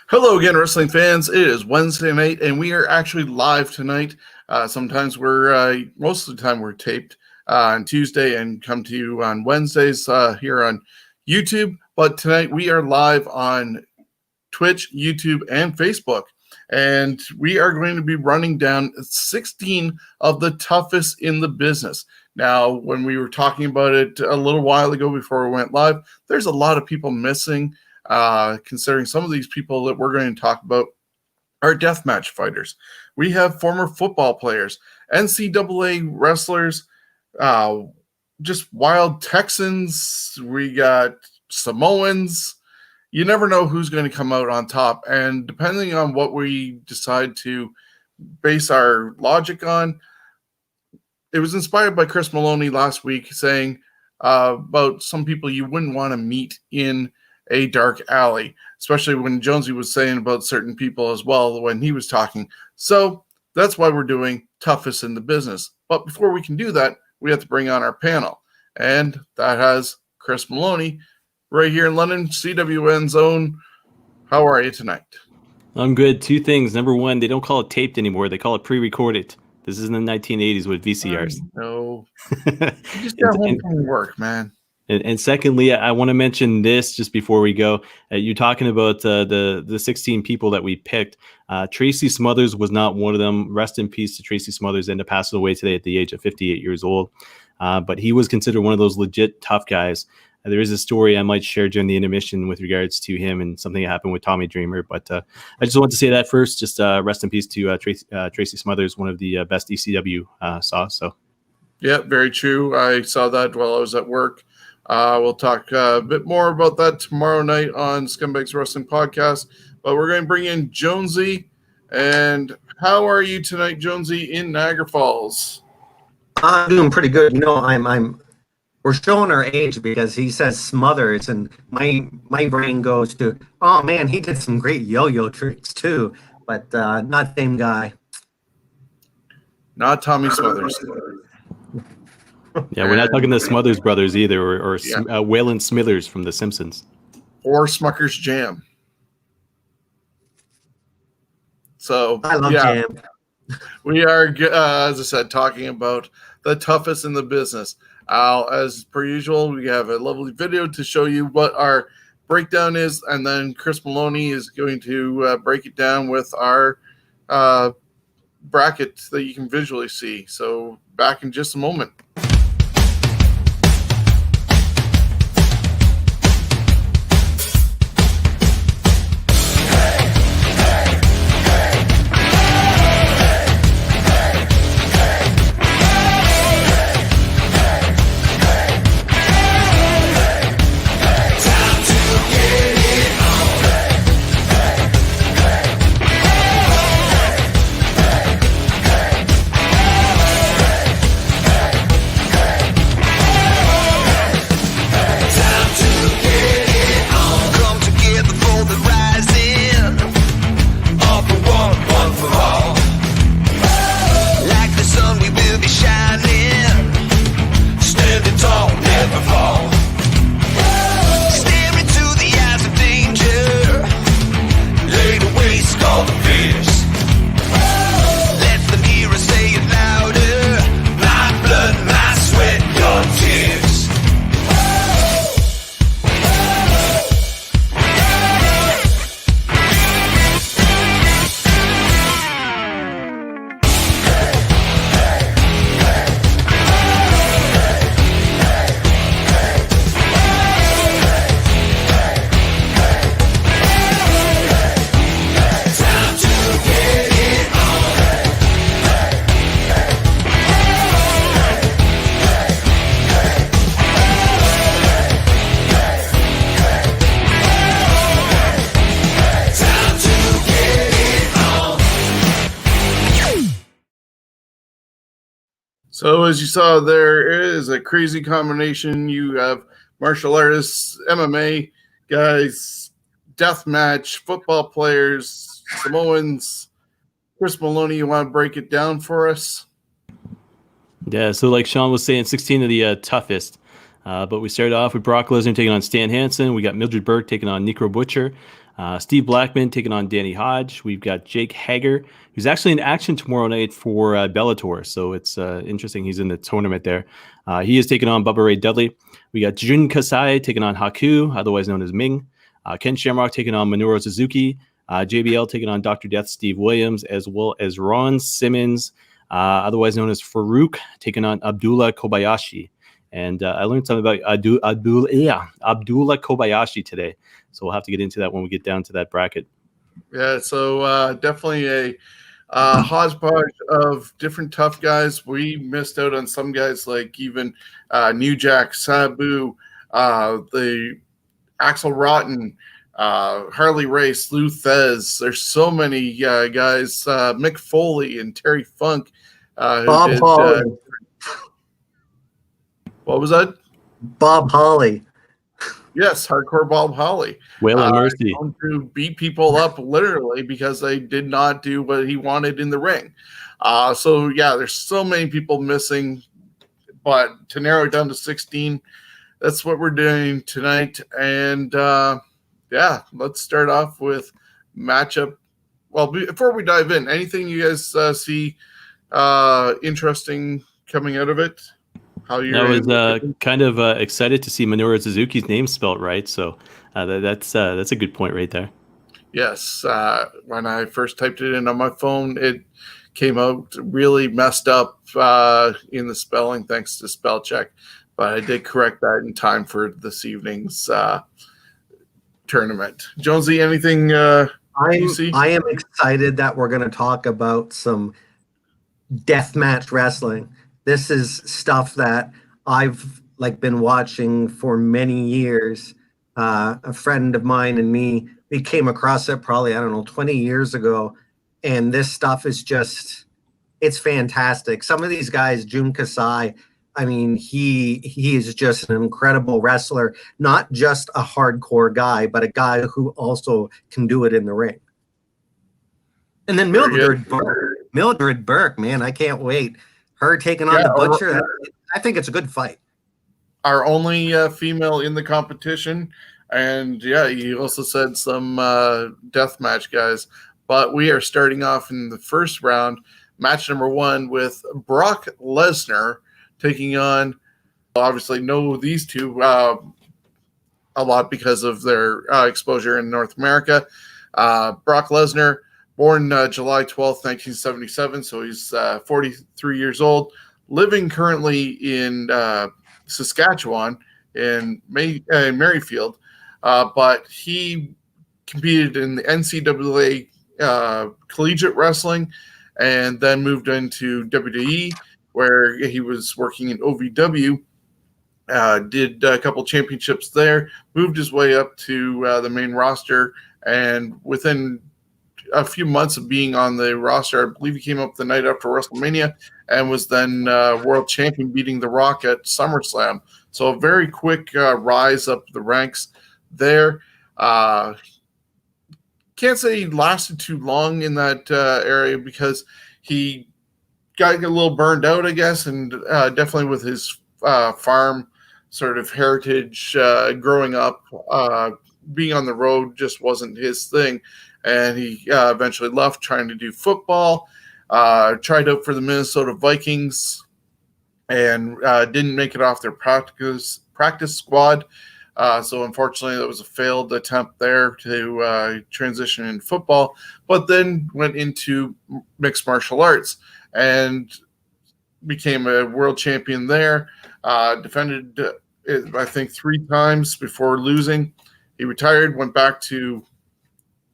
Hello again, wrestling fans. It is Wednesday night, and we are actually live tonight. Sometimes most of the time we're taped on Tuesday and come to you on Wednesdays here on YouTube. But tonight we are live on Twitch, YouTube, and Facebook. And we are going to be running down 16 of the toughest in the business. Now, when we were talking about it a little while ago before we went live, there's a lot of people missing. Considering some of these people that we're going to talk about are deathmatch fighters. We have former football players, NCAA wrestlers, just wild Texans. We got Samoans. You never know who's going to come out on top. And depending on what we decide to base our logic on, it was inspired by Chris Maloney last week saying about some people you wouldn't want to meet in a dark alley, especially when Jonesy was saying about certain people as well when he was talking. So that's why we're doing toughest in the business. But before we can do that, we have to bring on our panel. And that has Chris Maloney right here in London, CWN's own. How are you tonight? I'm good. Two things. Number one, they don't call it taped anymore. They call it pre-recorded. This is in the 1980s with VCRs. No. You just got home from work, man. And secondly, I want to mention this just before we go. You're talking about the 16 people that we picked. Tracy Smothers was not one of them. Rest in peace to Tracy Smothers, and to pass away today at the age of 58 years old. But he was considered one of those legit tough guys. There is a story I might share during the intermission with regards to him and something that happened with Tommy Dreamer. But I just want to say that first. Just rest in peace to Tracy Smothers, one of the best ECW saw. So, yeah, very true. I saw that while I was at work. We'll talk a bit more about that tomorrow night on Scumbags Wrestling Podcast. But we're going to bring in Jonesy. And how are you tonight, Jonesy, in Niagara Falls? I'm doing pretty good. You know, we're showing our age because he says Smothers, and my brain goes to, oh man, he did some great yo-yo tricks too, but not same guy. Not Tommy Smothers. Yeah, we're not talking the Smothers brothers either, or Waylon Smithers from The Simpsons. Or Smucker's Jam. So, I love Jam. We are, as I said, talking about the toughest in the business. As per usual, we have a lovely video to show you what our breakdown is, and then Chris Maloney is going to break it down with our bracket that you can visually see. So, back in just a moment. So as you saw, there is a crazy combination. You have martial artists, MMA guys, deathmatch, football players, Samoans. Chris Maloney, you want to break it down for us? Yeah, so like Shawn was saying, 16 of the toughest. But we started off with Brock Lesnar taking on Stan Hansen. We got Mildred Burke taking on Necro Butcher. Steve Blackman taking on Danny Hodge. We've got Jake Hager, who's actually in action tomorrow night for Bellator. So it's interesting. He's in the tournament there. He is taking on Bubba Ray Dudley. We got Jun Kasai taking on Haku, otherwise known as Ming. Ken Shamrock taking on Minoru Suzuki. JBL taking on Dr. Death Steve Williams, as well as Ron Simmons, otherwise known as Farouk, taking on Abdullah Kobayashi. And I learned something about Abdullah Kobyashi today. So we'll have to get into that when we get down to that bracket. Yeah, so definitely a hodgepodge of different tough guys. We missed out on some guys like even New Jack, Sabu, the Axel Rotten, Harley Race, Lou Thez. There's so many guys, Mick Foley and Terry Funk. Bob Holly. What was that? Bob Holly. Yes, hardcore Bob Holly. Wail and Mercy. To beat people up literally because they did not do what he wanted in the ring. So yeah, there's so many people missing, but to narrow it down to 16, that's what we're doing tonight. And yeah, let's start off with matchup. Well, before we dive in, anything you guys see interesting coming out of it? I was kind of excited to see Minoru Suzuki's name spelled right. So that's a good point right there. Yes. When I first typed it in on my phone, it came out really messed up in the spelling, thanks to spell check. But I did correct that in time for this evening's tournament. Jonesy, anything you see? I am excited that we're going to talk about some deathmatch wrestling. This is stuff that I've been watching for many years. A friend of mine and me, we came across it probably, 20 years ago. And this stuff is it's fantastic. Some of these guys, Jun Kasai, I mean, he is just an incredible wrestler, not just a hardcore guy, but a guy who also can do it in the ring. And then Mildred Burke, man, I can't wait. Her taking on the Butcher, I think it's a good fight. Our only female in the competition. And yeah, you also said some deathmatch guys. But we are starting off in the first round, match number 1 with Brock Lesnar taking on, obviously know these two a lot because of their exposure in North America. Brock Lesnar, born July 12th, 1977, so he's 43 years old, living currently in Saskatchewan in Merrifield, but he competed in the NCAA collegiate wrestling and then moved into WWE, where he was working in OVW, did a couple championships there, moved his way up to the main roster, and within a few months of being on the roster, I believe he came up the night after WrestleMania and was then world champion, beating The Rock at SummerSlam. So a very quick rise up the ranks there. Can't say he lasted too long in that area because he got a little burned out, I guess, and definitely with his farm sort of heritage growing up, being on the road just wasn't his thing. And he eventually left trying to do football, tried out for the Minnesota Vikings, and didn't make it off their practice squad. So unfortunately, that was a failed attempt there to transition in football, but then went into mixed martial arts and became a world champion there. Defended it, I think, 3 times before losing. He retired, went back to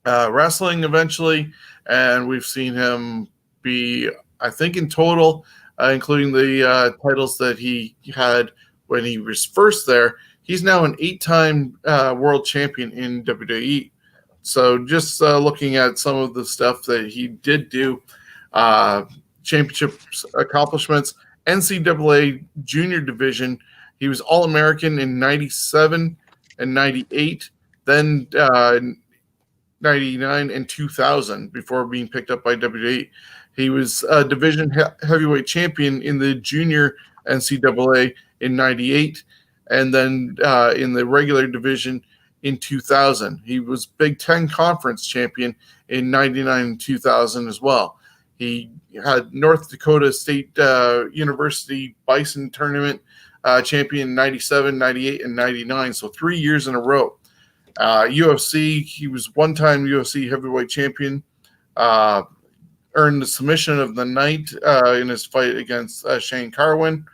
wrestling eventually, and we've seen him be, I think in total, including the titles that he had when he was first there, he's now an 8-time world champion in WWE. So just looking at some of the stuff that he did do, championship accomplishments, NCAA junior division, he was All-American in 97 and 98, then 99 and 2000 before being picked up by WWE. He was a division heavyweight champion in the junior NCAA in 98, and then in the regular division in 2000. He was Big Ten Conference champion in 99 and 2000 as well. He had North Dakota State University Bison Tournament champion in 97, 98, and 99, so 3 years in a row. UFC, he was one-time UFC heavyweight champion, earned the submission of the night in his fight against Shane Carwin,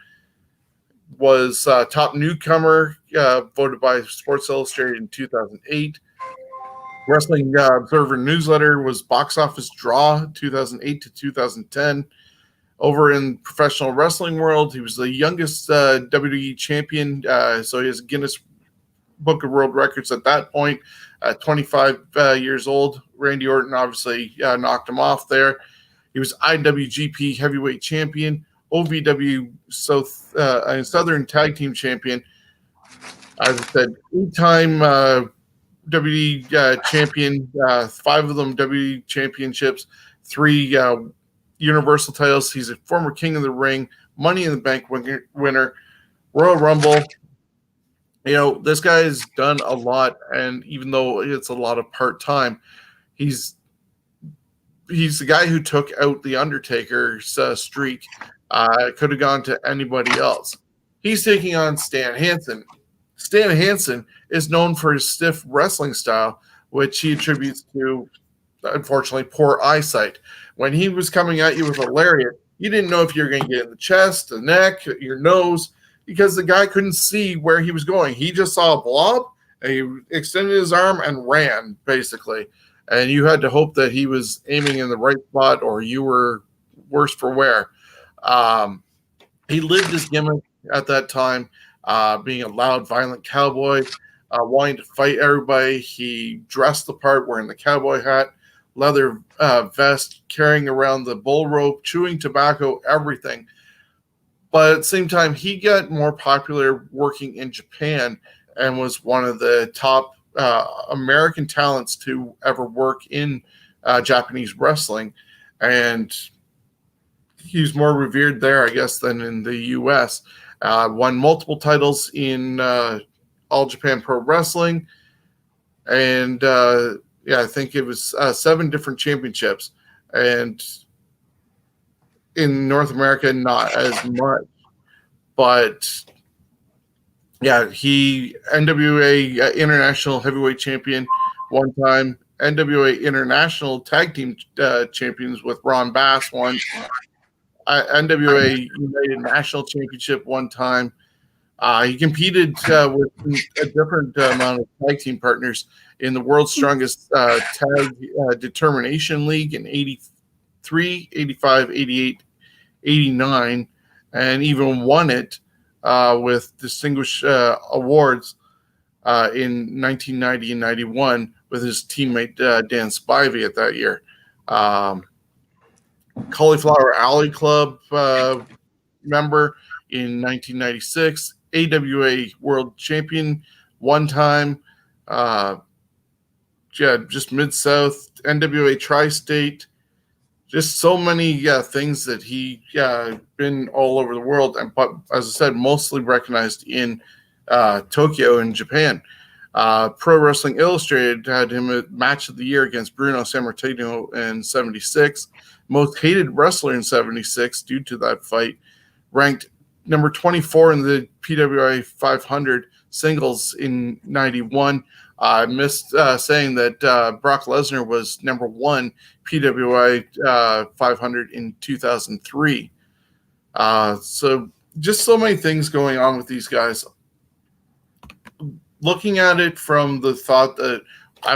was top newcomer, voted by Sports Illustrated in 2008. Wrestling Observer Newsletter was box office draw 2008 to 2010. Over in professional wrestling world, he was the youngest WWE champion, so he has a Guinness Book of World Records at that point, 25 years old. Randy Orton obviously knocked him off there. He was IWGP Heavyweight Champion, OVW Southern Tag Team Champion. As I said, 8-time WWE champion, 5 of them WWE championships, 3 Universal titles. He's a former King of the Ring, Money in the Bank winner, Royal Rumble. This guy has done a lot, and even though it's a lot of part-time, he's the guy who took out the Undertaker's streak. Could have gone to anybody else. He's taking on Stan Hansen. Stan Hansen is known for his stiff wrestling style, which he attributes to, unfortunately, poor eyesight. When he was coming at you with a lariat, you didn't know if you were going to get in the chest, the neck, your nose, because the guy couldn't see where he was going. He just saw a blob, and he extended his arm and ran, basically. And you had to hope that he was aiming in the right spot, or you were worse for wear. He lived his gimmick at that time, being a loud, violent cowboy, wanting to fight everybody. He dressed the part, wearing the cowboy hat, leather vest, carrying around the bull rope, chewing tobacco, everything. But at the same time, he got more popular working in Japan and was one of the top American talents to ever work in Japanese wrestling. And he's more revered there, I guess, than in the U.S. Won multiple titles in All Japan Pro Wrestling. And, I think it was 7 different championships. And in North America, not as much. But, he NWA International Heavyweight Champion one time. NWA International Tag Team Champions with Ron Bass one. NWA United National Championship one time. He competed with a different amount of tag team partners in the World's Strongest Tag Determination League in 83, 85, 88, 89, and even won it with distinguished awards in 1990 and 91 with his teammate Dan Spivey at that year. Cauliflower Alley Club member in 1996, AWA World Champion one time, just Mid-South, NWA Tri-State, just so many things that he been all over the world, but as I said, mostly recognized in Tokyo in Japan. Pro Wrestling Illustrated had him a match of the year against Bruno Sammartino in 76. Most hated wrestler in 76 due to that fight. Ranked number 24 in the PWI 500 singles in 91. I missed saying that Brock Lesnar was number 1 PWI 500 in 2003. So just so many things going on with these guys. Looking at it from the thought that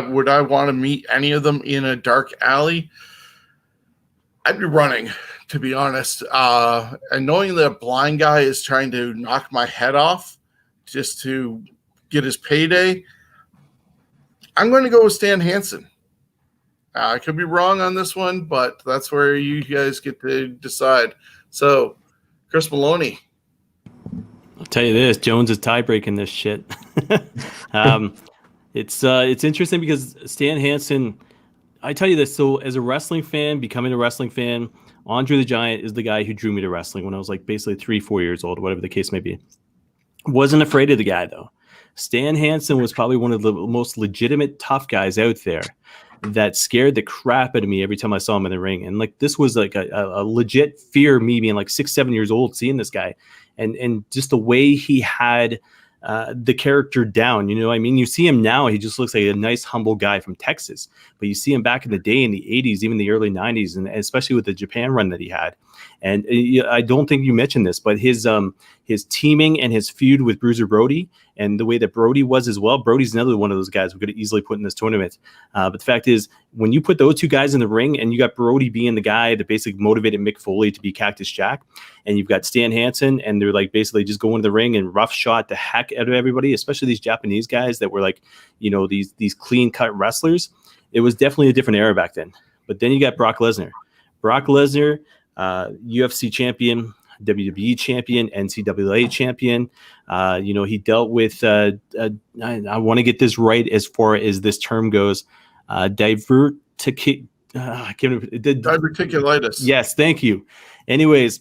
would I want to meet any of them in a dark alley? I'd be running, to be honest. And knowing that a blind guy is trying to knock my head off just to get his payday, I'm going to go with Stan Hansen. I could be wrong on this one, but that's where you guys get to decide. So, Chris Maloney. I'll tell you this, Jones is tie-breaking this shit. It's interesting because Stan Hansen, I tell you this, so as a wrestling fan, becoming a wrestling fan, Andre the Giant is the guy who drew me to wrestling when I was like basically 3-4 years old, whatever the case may be. Wasn't afraid of the guy though. Stan Hansen was probably one of the most legitimate tough guys out there that scared the crap out of me every time I saw him in the ring. And like, this was like a legit fear, me being like 6, 7 years old, seeing this guy and just the way he had the character down. You know, I mean, you see him now, he just looks like a nice, humble guy from Texas. But you see him back in the day in the 80s, even the early 90s, and especially with the Japan run that he had. And I don't think you mentioned this, but his teaming and his feud with Bruiser Brody and the way that Brody was as well. Brody's another one of those guys we could have easily put in this tournament. But the fact is, when you put those two guys in the ring and you got Brody being the guy that basically motivated Mick Foley to be Cactus Jack, and you've got Stan Hansen, and they're like basically just going to the ring and rough shot the heck out of everybody, especially these Japanese guys that were like, you know, these clean cut wrestlers. It was definitely a different era back then. But then you got Brock Lesnar. Brock Lesnar, UFC champion, WWE champion, NCAA champion. You know, he dealt with, I want to get this right as far as this term goes, diverticulitis. Yes, thank you. Anyways,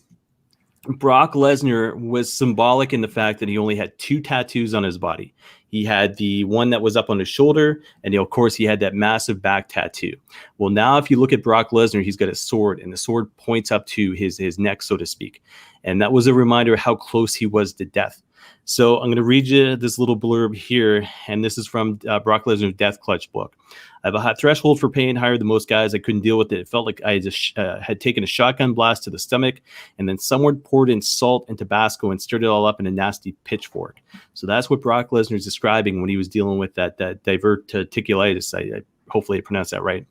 Brock Lesnar was symbolic in the fact that he only had 2 tattoos on his body. He had the one that was up on his shoulder, and of course he had that massive back tattoo. Well, now if you look at Brock Lesnar, he's got a sword, and the sword points up to his neck, so to speak. And that was a reminder of how close he was to death. So I'm going to read you this little blurb here, and this is from Brock Lesnar's Death Clutch book. I have a high threshold for pain higher than most guys. I couldn't deal with it. It felt like I just had taken a shotgun blast to the stomach, and then someone poured in salt and Tabasco and stirred it all up in a nasty pitchfork. So that's what Brock Lesnar is describing when he was dealing with that diverticulitis. Hopefully I pronounced that right.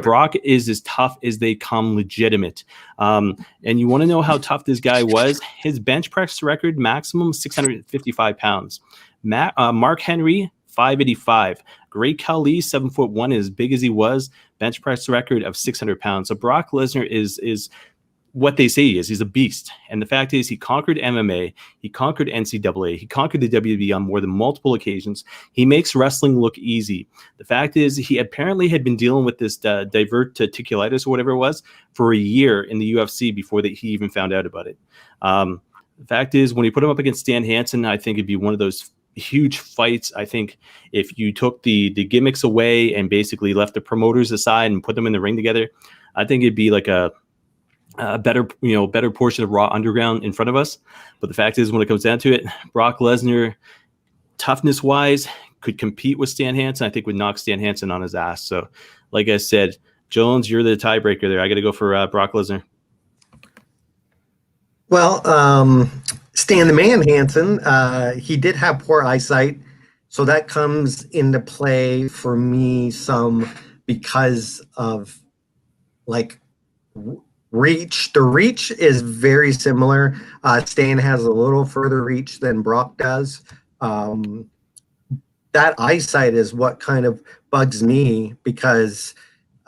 Brock is as tough as they come, legitimate. And you want to know how tough this guy was? His bench press record, maximum 655 pounds. Mark Henry, 585. Great Khali, 7'1", as big as he was, bench press record of 600 pounds. So Brock Lesnar is what they say he is. He's a beast. And the fact is, he conquered MMA, he conquered NCAA, he conquered the WWE on more than multiple occasions. He makes wrestling look easy. The fact is, he apparently had been dealing with this diverticulitis or whatever it was for a year in the UFC before he even found out about it. The fact is, when you put him up against Stan Hansen, I think it'd be one of those huge fights. I think if you took the gimmicks away and basically left the promoters aside and put them in the ring together, I think it'd be like a better portion of Raw Underground in front of us. But the fact is, when it comes down to it, Brock Lesnar, toughness wise, could compete with Stan Hansen. I think would knock Stan Hansen on his ass. So, like I said, Jones, you're the tiebreaker there. I got to go for Brock Lesnar. Well, Stan the Man Hansen, he did have poor eyesight, so that comes into play for me some because of like reach. The reach is very similar. Stan has a little further reach than Brock does. That eyesight is what kind of bugs me because,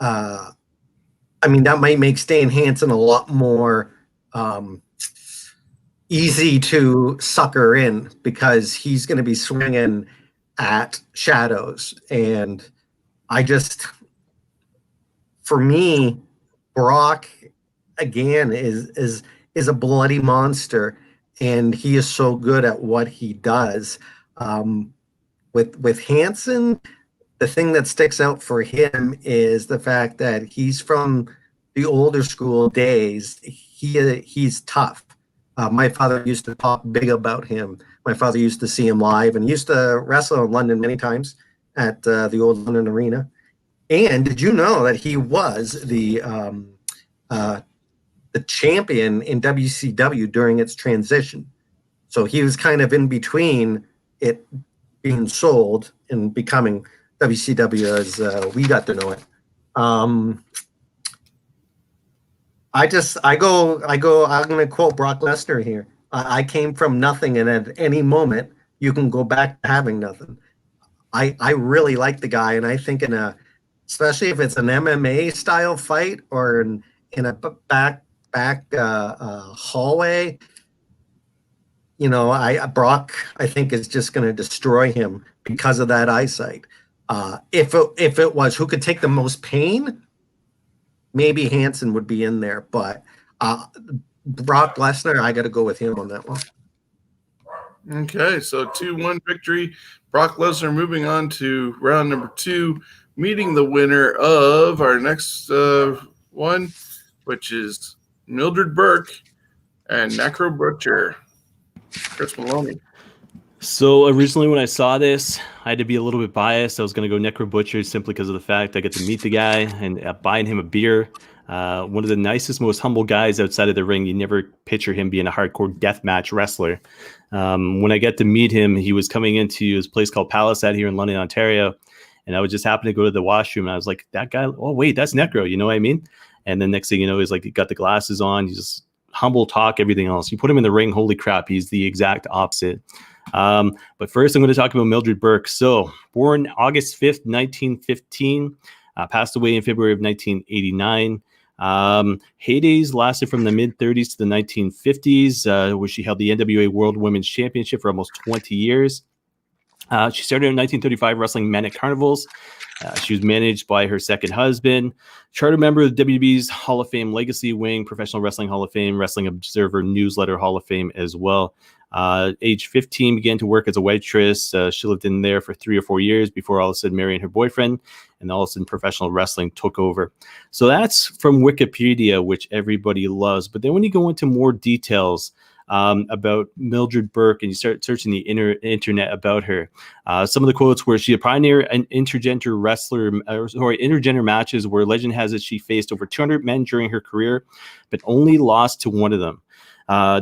I mean, that might make Stan Hansen a lot more easy to sucker in because he's going to be swinging at shadows. And for me, Brock again is a bloody monster, and he is so good at what he does. With Hansen, the thing that sticks out for him is the fact that he's from the older school days. He's tough. My father used to talk big about him. My father used to see him live and used to wrestle in London many times at the old London Arena. And did you know that he was the champion in WCW during its transition? So he was kind of in between it being sold and becoming WCW as we got to know it. I'm going to quote Brock Lesnar here. I came from nothing, and at any moment you can go back to having nothing. I really like the guy, and I think especially if it's an MMA style fight or in a back hallway, Brock, I think, is just going to destroy him because of that eyesight. If it was who could take the most pain, maybe Hansen would be in there, but Brock Lesnar, I got to go with him on that one. Okay, so 2-1 victory. Brock Lesnar moving on to round number 2, meeting the winner of our next one, which is Mildred Burke and Necro Butcher. Chris Maloney. So originally when I saw this, I had to be a little bit biased. I was going to go Necro Butcher simply because of the fact I get to meet the guy and buying him a beer. One of the nicest, most humble guys outside of the ring. You never picture him being a hardcore deathmatch wrestler. When I get to meet him, he was coming into his place called Palace out here in London, Ontario. And I would just happen to go to the washroom. And I was like, that guy, oh, wait, that's Necro. You know what I mean? And then next thing you know, he's like, he got the glasses on. He's just humble talk, everything else. You put him in the ring, holy crap, he's the exact opposite. But first, I'm going to talk about Mildred Burke. So, born August 5th, 1915, passed away in February of 1989. Heydays lasted from the mid-30s to the 1950s, where she held the NWA World Women's Championship for almost 20 years. She started in 1935 wrestling men at carnivals. She was managed by her second husband, charter member of the WWE's Hall of Fame Legacy Wing, Professional Wrestling Hall of Fame, Wrestling Observer Newsletter Hall of Fame as well. Age 15, began to work as a waitress. She lived in there for 3 or 4 years before all of a sudden marrying her boyfriend, and all of a sudden professional wrestling took over. So that's from Wikipedia, which everybody loves. But then when you go into more details about Mildred Burke and you start searching the internet about her, some of the quotes were she a pioneer an intergender wrestler, intergender matches where legend has it she faced over 200 men during her career, but only lost to one of them.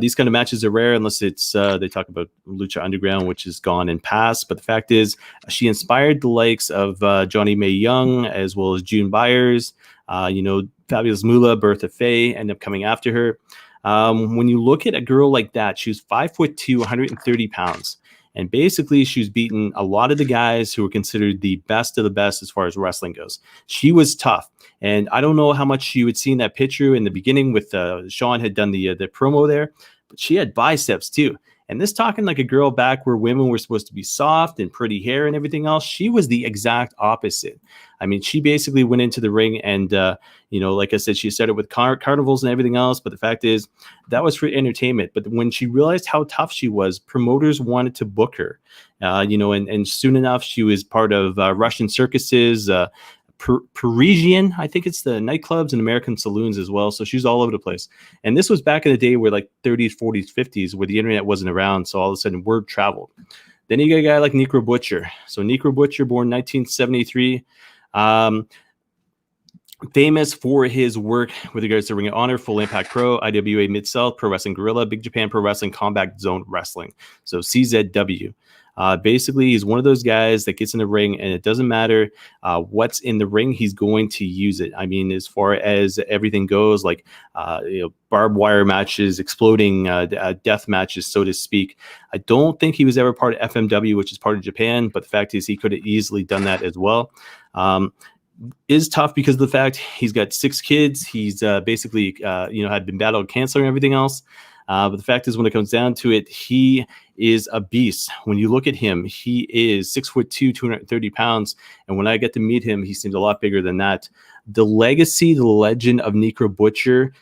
These kind of matches are rare unless it's they talk about Lucha Underground, which is gone and past. But the fact is, she inspired the likes of Johnny Mae Young as well as June Byers. Fabulous Moolah, Bertha Faye ended up coming after her. When you look at a girl like that, she was 5'2", 130 pounds. And basically, she was beating a lot of the guys who were considered the best of the best as far as wrestling goes. She was tough. And I don't know how much you had seen that picture in the beginning with Shawn had done the promo there, but she had biceps too. And this talking like a girl back where women were supposed to be soft and pretty hair and everything else, she was the exact opposite. I mean, she basically went into the ring and, like I said, she started with carnivals and everything else. But the fact is, that was for entertainment. But when she realized how tough she was, promoters wanted to book her, and soon enough, she was part of Russian circuses, Parisian, I think it's the nightclubs and American saloons as well. So she's all over the place. And this was back in the day where like 30s, 40s, 50s, where the internet wasn't around. So all of a sudden word traveled. Then you got a guy like Necro Butcher. So Necro Butcher, born 1973, famous for his work with regards to Ring of Honor, Full Impact Pro, IWA Mid-South, Pro Wrestling Guerrilla, Big Japan Pro Wrestling, Combat Zone Wrestling. So CZW. Basically, he's one of those guys that gets in the ring, and it doesn't matter what's in the ring, he's going to use it. I mean, as far as everything goes, like barbed wire matches, exploding death matches, so to speak. I don't think he was ever part of FMW, which is part of Japan, but the fact is he could have easily done that as well. Is tough because of the fact he's got 6 kids. He's basically, had been battled cancer and everything else. But the fact is, when it comes down to it, he is a beast. When you look at him, he is 6'2", 230 pounds. And when I get to meet him, he seems a lot bigger than that. The legacy, the legend of Necro Butcher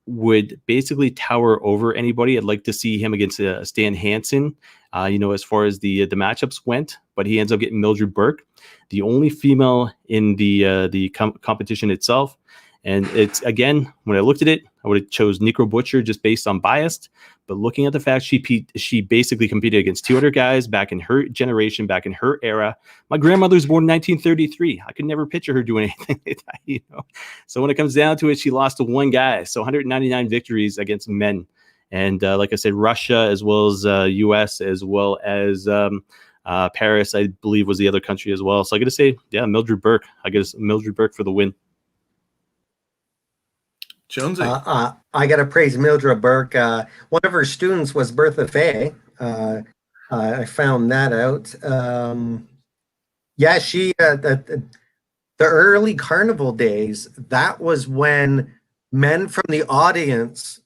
would basically tower over anybody. I'd like to see him against Stan Hansen, as far as the matchups went. But he ends up getting Mildred Burke, the only female in the competition itself. And it's, again, when I looked at it, I would have chose Necro Butcher just based on bias. But looking at the fact she basically competed against 200 guys back in her generation, back in her era. My grandmother was born in 1933. I could never picture her doing anything like that, So when it comes down to it, she lost to one guy. So 199 victories against men. And like I said, Russia as well as U.S. as well as Paris, I believe, was the other country as well. So I got to say, yeah, Mildred Burke. I guess Mildred Burke for the win. Jonesy. I got to praise Mildred Burke. One of her students was Bertha Faye. I found that out. She the early carnival days, that was when men from the audience,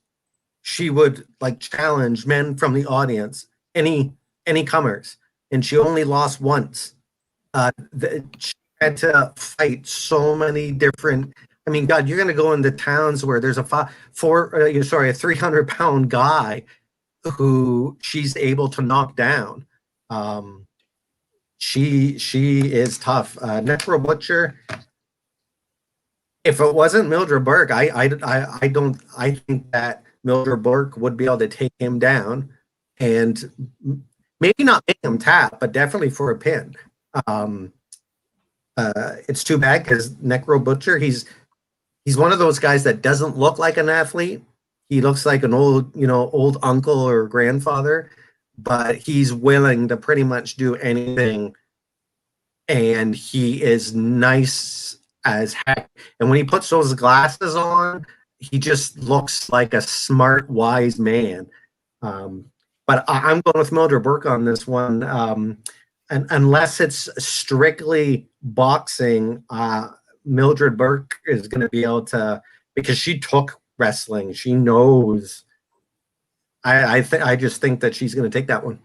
she would like challenge men from the audience, any comers, and she only lost once. She had to fight so many different. I mean, God, you're going to go into towns where there's a 300-pound guy who she's able to knock down. She is tough. Necro Butcher. If it wasn't Mildred Burke, I think that Mildred Burke would be able to take him down, and maybe not make him tap, but definitely for a pin. It's too bad because Necro Butcher, he's one of those guys that doesn't look like an athlete. He looks like an old uncle or grandfather, but he's willing to pretty much do anything, and he is nice as heck. And when he puts those glasses on, he just looks like a smart, wise man. But I'm going with Mildred Burke on this one. And unless it's strictly boxing, Mildred Burke is going to be able to, because she took wrestling. She knows. I just think that she's going to take that one.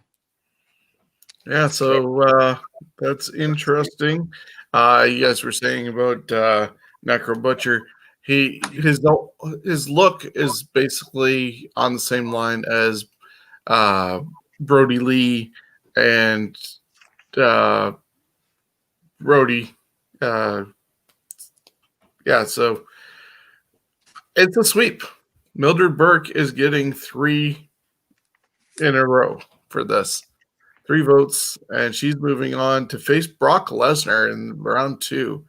Yeah, so that's interesting. You guys were saying about Necro Butcher. His look is basically on the same line as Brody Lee and Brody. Yeah, so it's a sweep. Mildred Burke is getting 3 in a row for this. 3 votes, and she's moving on to face Brock Lesnar in round 2.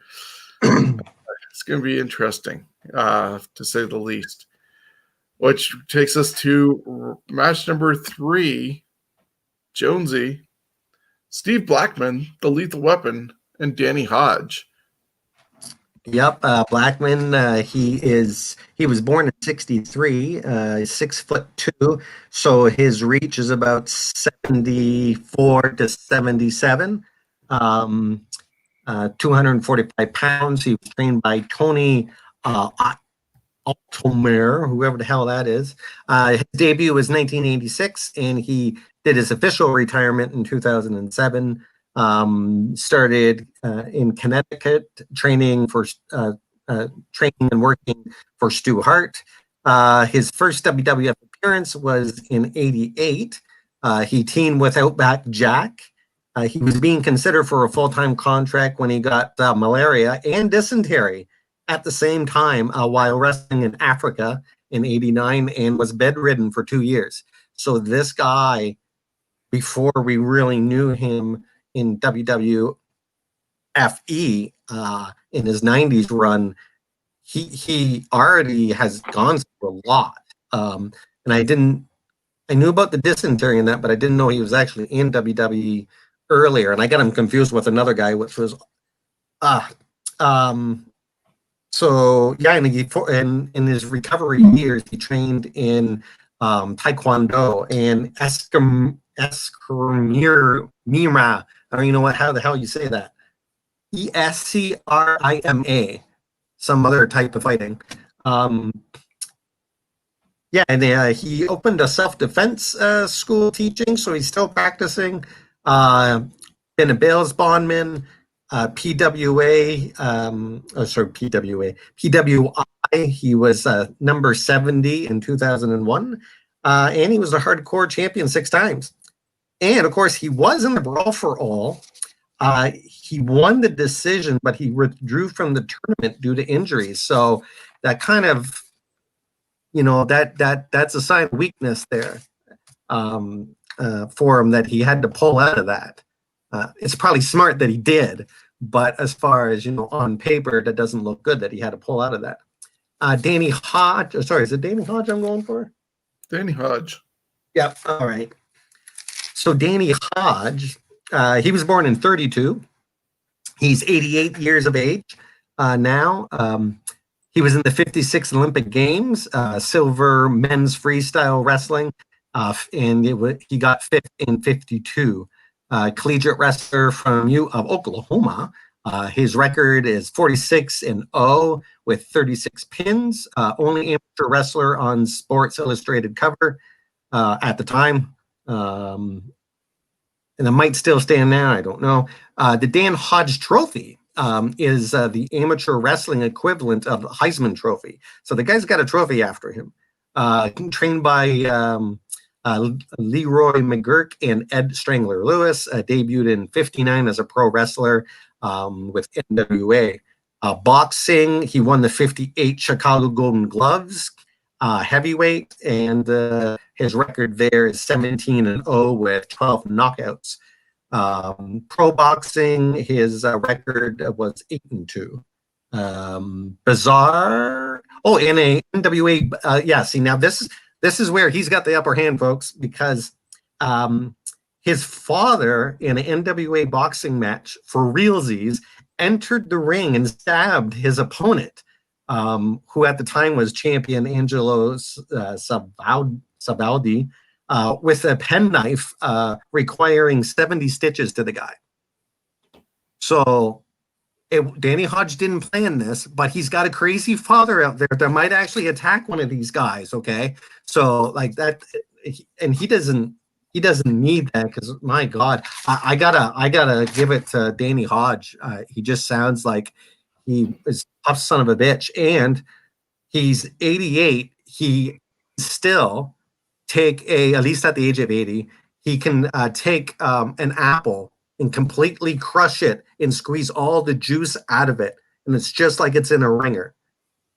It's going to be interesting, to say the least. Which takes us to match number 3, Jonesy, Steve Blackman, the Lethal Weapon, and Danny Hodge. Yep, Blackman. He was born in '63. 6'2", so his reach is about 74 to 77. 245 pounds. He was trained by Tony Altomer, whoever the hell that is. His debut was 1986, and he did his official retirement in 2007. Started in Connecticut, training and working for Stu Hart. His first WWF appearance was in '88. He teamed with Outback Jack. He was being considered for a full-time contract when he got malaria and dysentery at the same time while wrestling in Africa in '89, and was bedridden for 2 years. So this guy, before we really knew him in WWFE in his '90s run, he already has gone through a lot. And I knew about the dysentery and that, but I didn't know he was actually in WWE earlier. And I got him confused with another guy, which was so yeah. And in his recovery years, he trained in Taekwondo and Eskrima. I don't even know how the hell you say that. Escrima, some other type of fighting. Yeah, and he opened a self-defense school teaching, so he's still practicing. Been a bails bondman, PWI. He was number 70 in 2001, and he was a hardcore champion 6 times. And of course, he was in the Brawl for All. He won the decision, but he withdrew from the tournament due to injuries. So that kind of, that's a sign of weakness there for him, that he had to pull out of that. It's probably smart that he did, but as far as, on paper, that doesn't look good that he had to pull out of that. Danny Hodge. Sorry, is it Danny Hodge I'm going for? Danny Hodge. Yep. All right. So Danny Hodge, he was born in '32. He's 88 years of age now. He was in the '56 Olympic Games, silver men's freestyle wrestling, and he got 5th in '52. Collegiate wrestler from Oklahoma. His record is 46-0 with 36 pins. Only amateur wrestler on Sports Illustrated cover at the time. And it might still stand now, I don't know. The Dan Hodge Trophy is the amateur wrestling equivalent of the Heisman Trophy. So the guy's got a trophy after him. Trained by Leroy McGurk and Ed Strangler Lewis debuted in '59 as a pro wrestler with NWA. Boxing, he won the '58 Chicago Golden Gloves heavyweight, and his record there is 17-0 with 12 knockouts. Pro boxing, his record was 8-2. Bizarre. Oh, in a NWA, yeah. See, now this is where he's got the upper hand, folks, because his father in an NWA boxing match for realsies entered the ring and stabbed his opponent, who at the time was champion Angelo Sabaldi, with a penknife, requiring 70 stitches to the guy. So Danny Hodge didn't plan this, but he's got a crazy father out there that might actually attack one of these guys. Okay, so like that, and he doesn't need that, because my God, I gotta give it to Danny Hodge. He just sounds like he is a tough son of a bitch, and he's 88. He still take at least at the age of 80, he can take an apple and completely crush it and squeeze all the juice out of it. And it's just like it's in a ringer.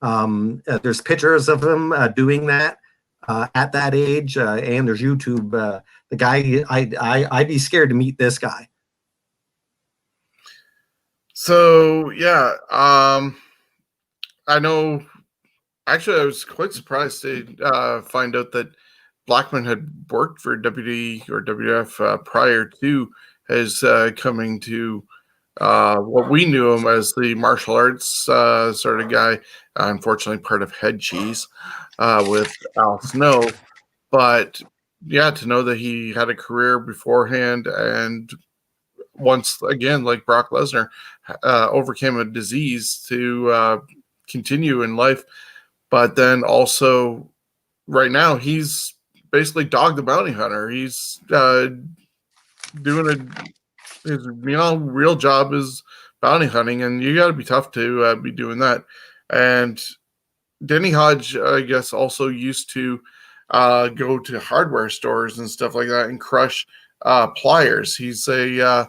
There's pictures of him doing that at that age, and there's YouTube. The guy, I'd be scared to meet this guy. So, yeah, I know, actually, I was quite surprised to find out that Blackman had worked for WWE or WWF prior to his coming to what we knew him as, the martial arts sort of guy. Unfortunately, part of Head Cheese with Al Snow. But yeah, to know that he had a career beforehand, and once again, like Brock Lesnar, overcame a disease to continue in life. But then also, right now, he's basically Dog the Bounty Hunter. He's doing his real job is bounty hunting, and you got to be tough to be doing that. And Danny Hodge, I guess, also used to go to hardware stores and stuff like that and crush pliers. He's one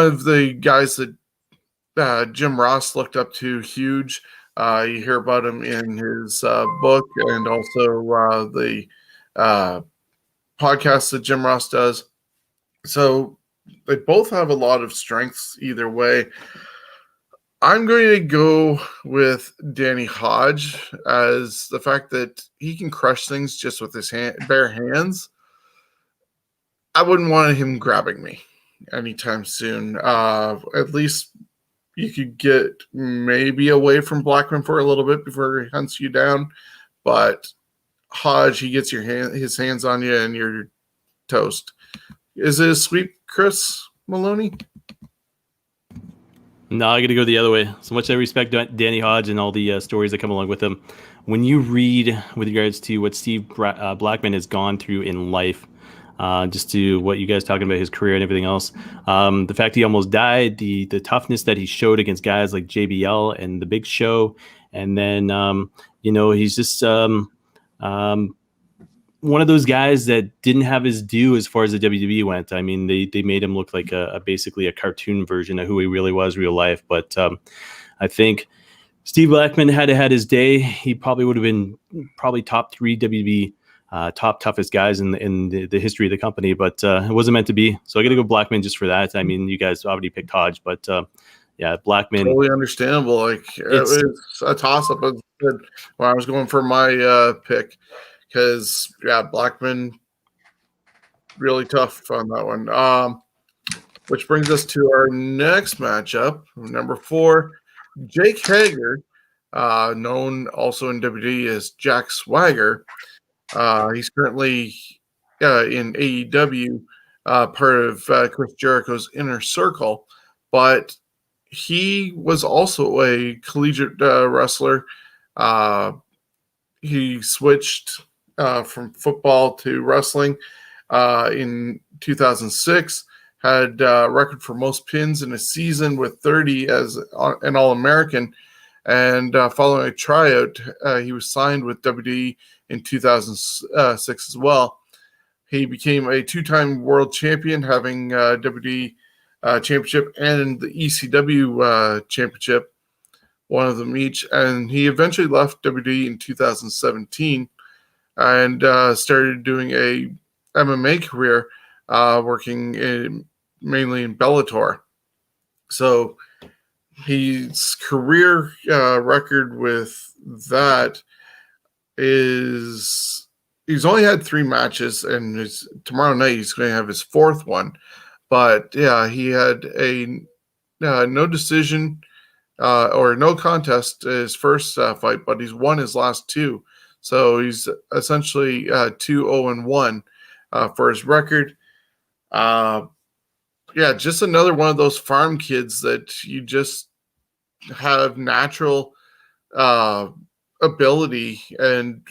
of the guys that Jim Ross looked up to huge. You hear about him in his book, and also the podcast that Jim Ross does. So they both have a lot of strengths either way. I'm going to go with Danny Hodge, as the fact that he can crush things just with his bare hands. I wouldn't want him grabbing me anytime soon. At least you could get maybe away from Blackman for a little bit before he hunts you down. But Hodge, he gets his hands on you and you're toast. Is it a sweep, Chris Maloney? No, I got to go the other way. So much I respect Danny Hodge and all the stories that come along with him. When you read with regards to what Steve Blackman has gone through in life, just to what you guys talking about his career and everything else, the fact he almost died, the toughness that he showed against guys like JBL and the Big Show, and then he's just one of those guys that didn't have his due as far as the WWE went. I mean, they made him look like basically a cartoon version of who he really was real life. But I think Steve Blackman had his day. He probably would have been top 3 WWE top toughest guys in the history of the company. But it wasn't meant to be. So I got to go Blackman just for that. I mean, you guys already picked Hodge, but yeah, Blackman. Totally understandable. Like it's a toss up when I was going for my pick. Because, yeah, Blackman, really tough on that one. Which brings us to our next matchup, number 4, Jake Hager, known also in WWE as Jack Swagger. He's currently in AEW, part of Chris Jericho's Inner Circle, but he was also a collegiate wrestler. He switched from football to wrestling in 2006, had a record for most pins in a season with 30 as an All-American, And following a tryout, he was signed with WWE in 2006 as well. He became a two-time world champion, having WWE championship and the ECW championship, one of them each. And he eventually left WWE in 2017 and started doing a MMA career, working mainly in Bellator. So his career record with that is he's only had 3 matches, and tomorrow night he's going to have his 4th one. But yeah, he had a no decision or no contest his first fight, but he's won his last 2. So he's essentially 2-0-1 for his record. Yeah, just another one of those farm kids that you just have natural ability and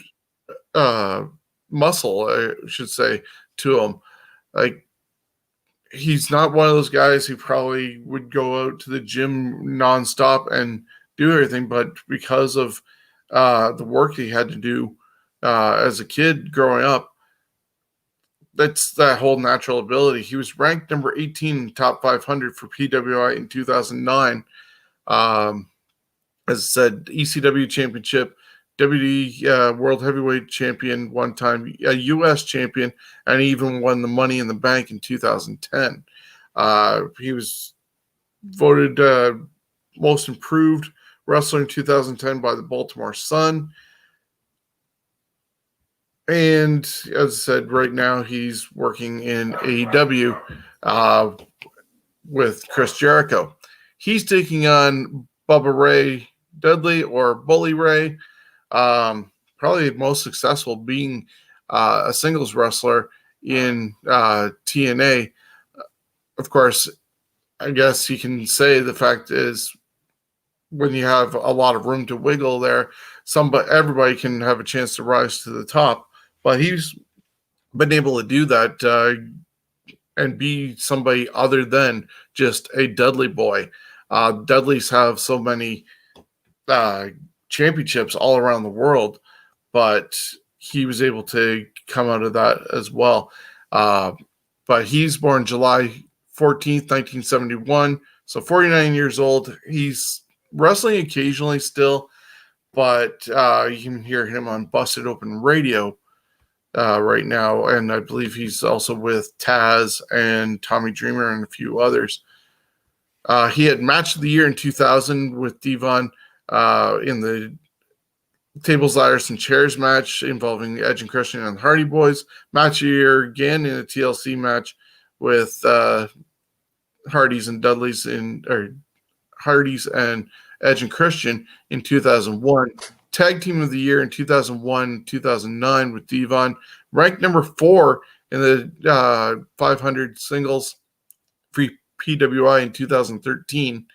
muscle, I should say, to him. Like, he's not one of those guys who probably would go out to the gym nonstop and do everything, but because of the work he had to do as a kid growing up, that's that whole natural ability. He was ranked number 18 in the top 500 for PWI in 2009. As I said, ECW championship, WWE World Heavyweight Champion one time, a U.S. champion, and he even won the Money in the Bank in 2010. He was voted most improved wrestler in 2010 by the Baltimore Sun. And as I said, right now he's working in AEW with Chris Jericho. He's taking on Bubba Ray Dudley, or Bully Ray, probably most successful being a singles wrestler in TNA. Of course, I guess you can say the fact is when you have a lot of room to wiggle there, everybody can have a chance to rise to the top. But he's been able to do that and be somebody other than just a Dudley boy. Dudleys have so many championships all around the world, but he was able to come out of that as well. But he's born July 14th, 1971, so 49 years old. He's wrestling occasionally still, but you can hear him on Busted Open Radio right now, and I believe he's also with Taz and Tommy Dreamer and a few others. He had Match of the Year in 2000 with Devon in the Tables, Ladders, and Chairs match involving Edge and Christian and the Hardy Boys. Match of the Year again in a TLC match with Hardys and Hardys and Edge and Christian in 2001. Tag Team of the Year in 2001, 2009 with Devon. Ranked number 4 in the 500 singles for PWI in 2013.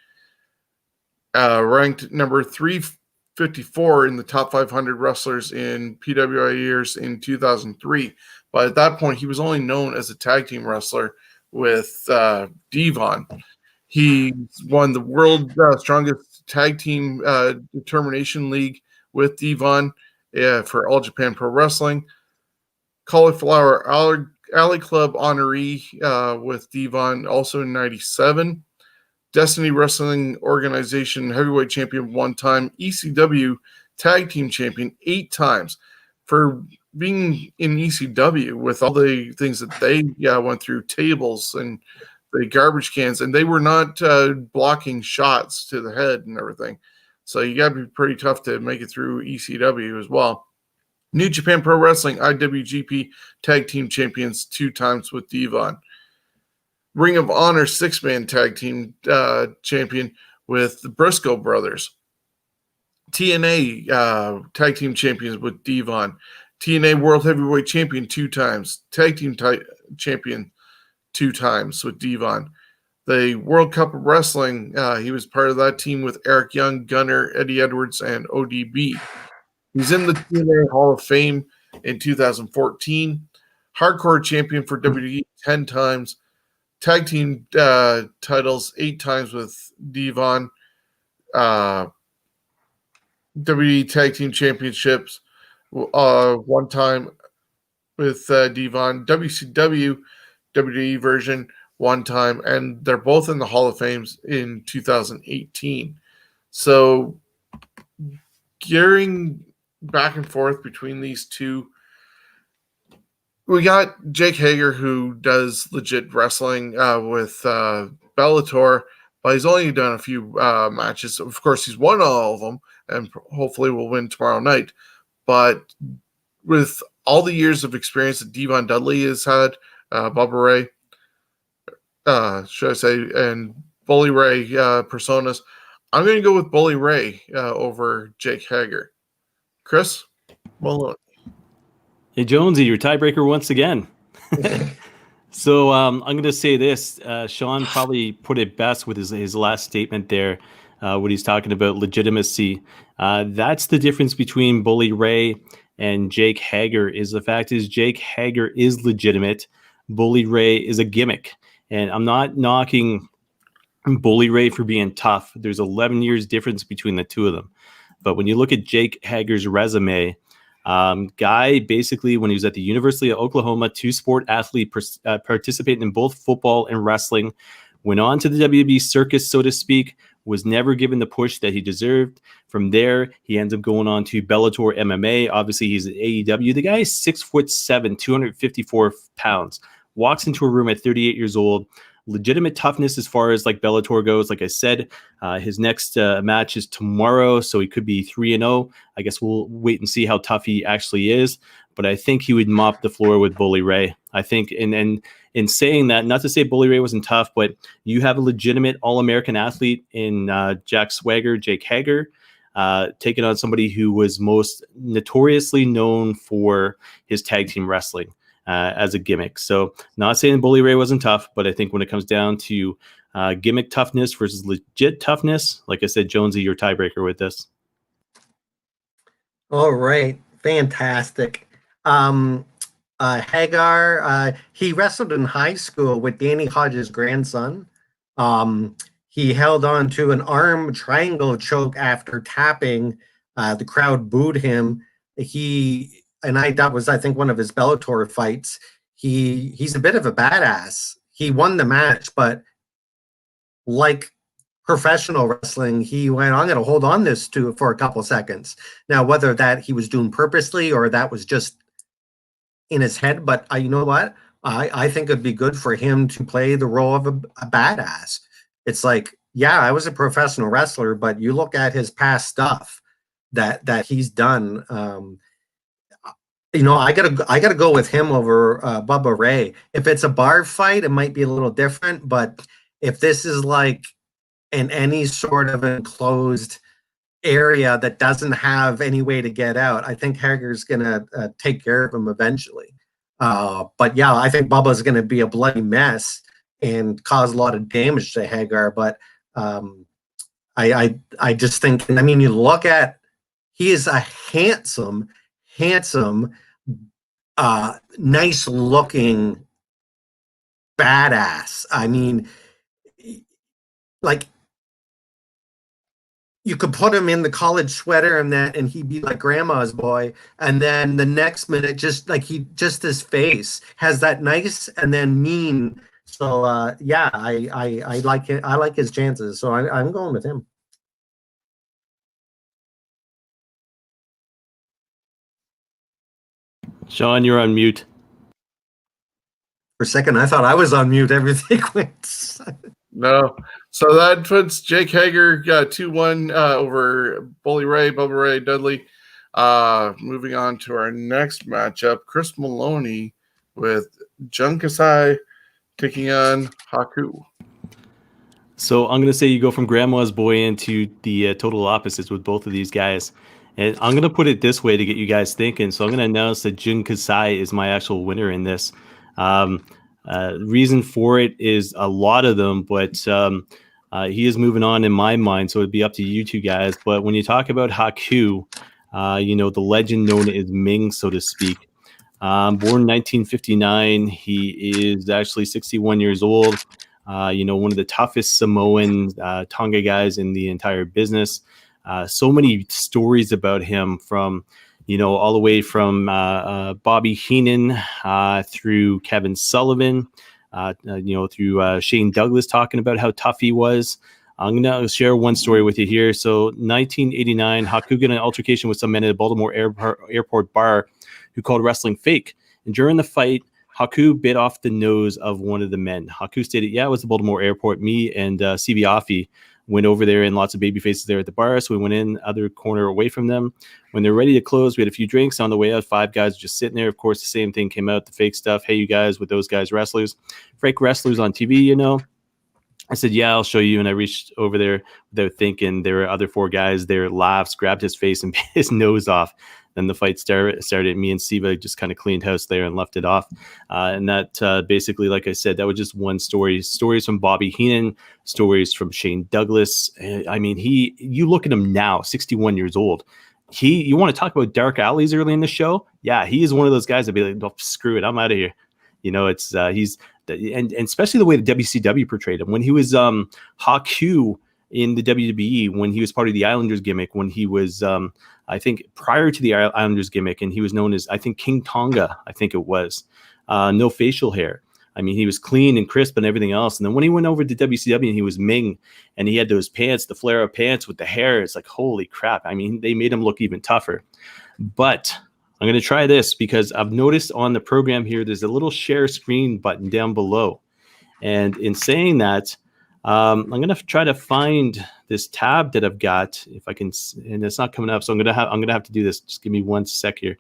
Ranked number 354 in the top 500 wrestlers in PWI years in 2003. But at that point, he was only known as a tag team wrestler with Devon. He won the World Strongest Tag Team Determination League with Devon for All Japan Pro Wrestling. Cauliflower Alley Club honoree with Devon, also in 97. Destiny Wrestling Organization heavyweight champion 1 time. ECW tag team champion 8 times. For being in ECW with all the things that they went through, tables and the garbage cans, and they were not blocking shots to the head and everything. So you got to be pretty tough to make it through ECW as well. New Japan Pro Wrestling IWGP Tag Team Champions 2 times with Devon. Ring of Honor 6-man Tag Team Champion with the Briscoe Brothers. TNA Tag Team Champions with Devon. TNA World Heavyweight Champion 2 times. Tag Team Champion 2 times with Devon. The World Cup of Wrestling, he was part of that team with Eric Young, Gunner, Eddie Edwards, and ODB. He's in the TNA Hall of Fame in 2014. Hardcore champion for WWE 10 times. Tag team titles 8 times with Devon. WWE Tag Team Championships one time with Devon, WCW WWE version one time, and they're both in the Hall of Fame in 2018. So gearing back and forth between these two, we got Jake Hager, who does legit wrestling with Bellator, but he's only done a few matches. Of course, he's won all of them, and hopefully will win tomorrow night. But with all the years of experience that Devon Dudley has had, Bubba Ray, should I say, and Bully Ray personas, I'm going to go with Bully Ray over Jake Hager. Chris? Maloney. Hey, Jonesy, your tiebreaker once again. So I'm going to say this. Shawn probably put it best with his last statement there when he's talking about legitimacy. That's the difference between Bully Ray and Jake Hager. Is the fact is Jake Hager is legitimate. Bully Ray is a gimmick. And I'm not knocking Bully Ray for being tough. There's 11 years difference between the two of them. But when you look at Jake Hager's resume, guy basically when he was at the University of Oklahoma, two-sport athlete, participating in both football and wrestling, went on to the WWE circus, so to speak, was never given the push that he deserved. From there, he ends up going on to Bellator MMA. Obviously, he's at AEW. The guy is 6'7", 254 pounds. Walks into a room at 38 years old. Legitimate toughness as far as like Bellator goes. Like I said, his next match is tomorrow, so he could be 3-0. I guess we'll wait and see how tough he actually is. But I think he would mop the floor with Bully Ray. I think, and in saying that, not to say Bully Ray wasn't tough, but you have a legitimate All-American athlete in Jack Swagger, Jake Hager, taking on somebody who was most notoriously known for his tag team wrestling as a gimmick. So not saying Bully Ray wasn't tough, but I think when it comes down to gimmick toughness versus legit toughness, like I said, Jonesy, your tiebreaker with this. All right. Fantastic. Hagar, he wrestled in high school with Danny Hodges' grandson. He held on to an arm triangle choke after tapping. The crowd booed him. That was, I think, one of his Bellator fights. He's a bit of a badass. He won the match, but like professional wrestling, he went, I'm going to hold on this for a couple seconds. Now, whether that he was doing purposely or that was just in his head, but you know what? I think it'd be good for him to play the role of a badass. It's like, yeah, I was a professional wrestler, but you look at his past stuff that he's done. I gotta go with him over Bubba Ray. If it's a bar fight, it might be a little different, but if this is like in any sort of enclosed area that doesn't have any way to get out, I think Hager's gonna take care of him eventually. But yeah, I think Bubba's gonna be a bloody mess and cause a lot of damage to Hager. But I just think, I mean, you look at, he is a handsome, nice looking badass. I mean, like, you could put him in the college sweater and he'd be like grandma's boy. And then the next minute, just his face has that nice and then mean. So yeah, I like it. I like his chances. So I'm going with him. Shawn, you're on mute. For a second, I thought I was on mute. Everything went. No. So that puts Jake Hager 2-1 over Bully Ray, Bubba Ray Dudley. Moving on to our next matchup, Chris Maloney with Jun Kasai taking on Haku. So I'm going to say you go from grandma's boy into the total opposites with both of these guys. And I'm going to put it this way to get you guys thinking. So I'm going to announce that Jun Kasai is my actual winner in this. Reason for it is a lot of them, but he is moving on in my mind. So it'd be up to you two guys. But when you talk about Haku, the legend known as Ming, so to speak, born in 1959, he is actually 61 years old. One of the toughest Samoan Tonga guys in the entire business. So many stories about him, from all the way from Bobby Heenan through Kevin Sullivan, through Shane Douglas talking about how tough he was. I'm going to share one story with you here. So 1989, Haku got in an altercation with some men at a Baltimore airport bar who called wrestling fake. And during the fight, Haku bit off the nose of one of the men. Haku stated, yeah, it was the Baltimore airport. Me and CB Offie went over there, and lots of baby faces there at the bar. So we went in other corner away from them. When they're ready to close, we had a few drinks. On the way out, 5 guys just sitting there. Of course, the same thing came out, the fake stuff. Hey, you guys, with those guys wrestlers, fake wrestlers on TV, I said, yeah, I'll show you. And I reached over there without thinking. There were other 4 guys there, laughs, grabbed his face and bit his nose off. Then the fight started. Me and Siva just kind of cleaned house there and left it off. And that basically, like I said, that was just one story. Stories from Bobby Heenan, stories from Shane Douglas. I mean, you look at him now, 61 years old. You want to talk about dark alleys early in the show? Yeah, he is one of those guys that'd be like, oh, screw it, I'm out of here. He's and especially the way the WCW portrayed him when he was Haku in the WWE, when he was part of the Islanders gimmick, when he was I think prior to the Islanders gimmick, and he was known as, I think, King Tonga, I think it was. No facial hair. I mean, he was clean and crisp and everything else. And then when he went over to WCW and he was Ming, and he had those pants, the flare-up pants with the hair, it's like, holy crap. I mean, they made him look even tougher. But I'm going to try this because I've noticed on the program here, there's a little share screen button down below. And in saying that, I'm going to try to find this tab that I've got, if I can, and it's not coming up. So I'm going to have to do this. Just give me 1 sec here.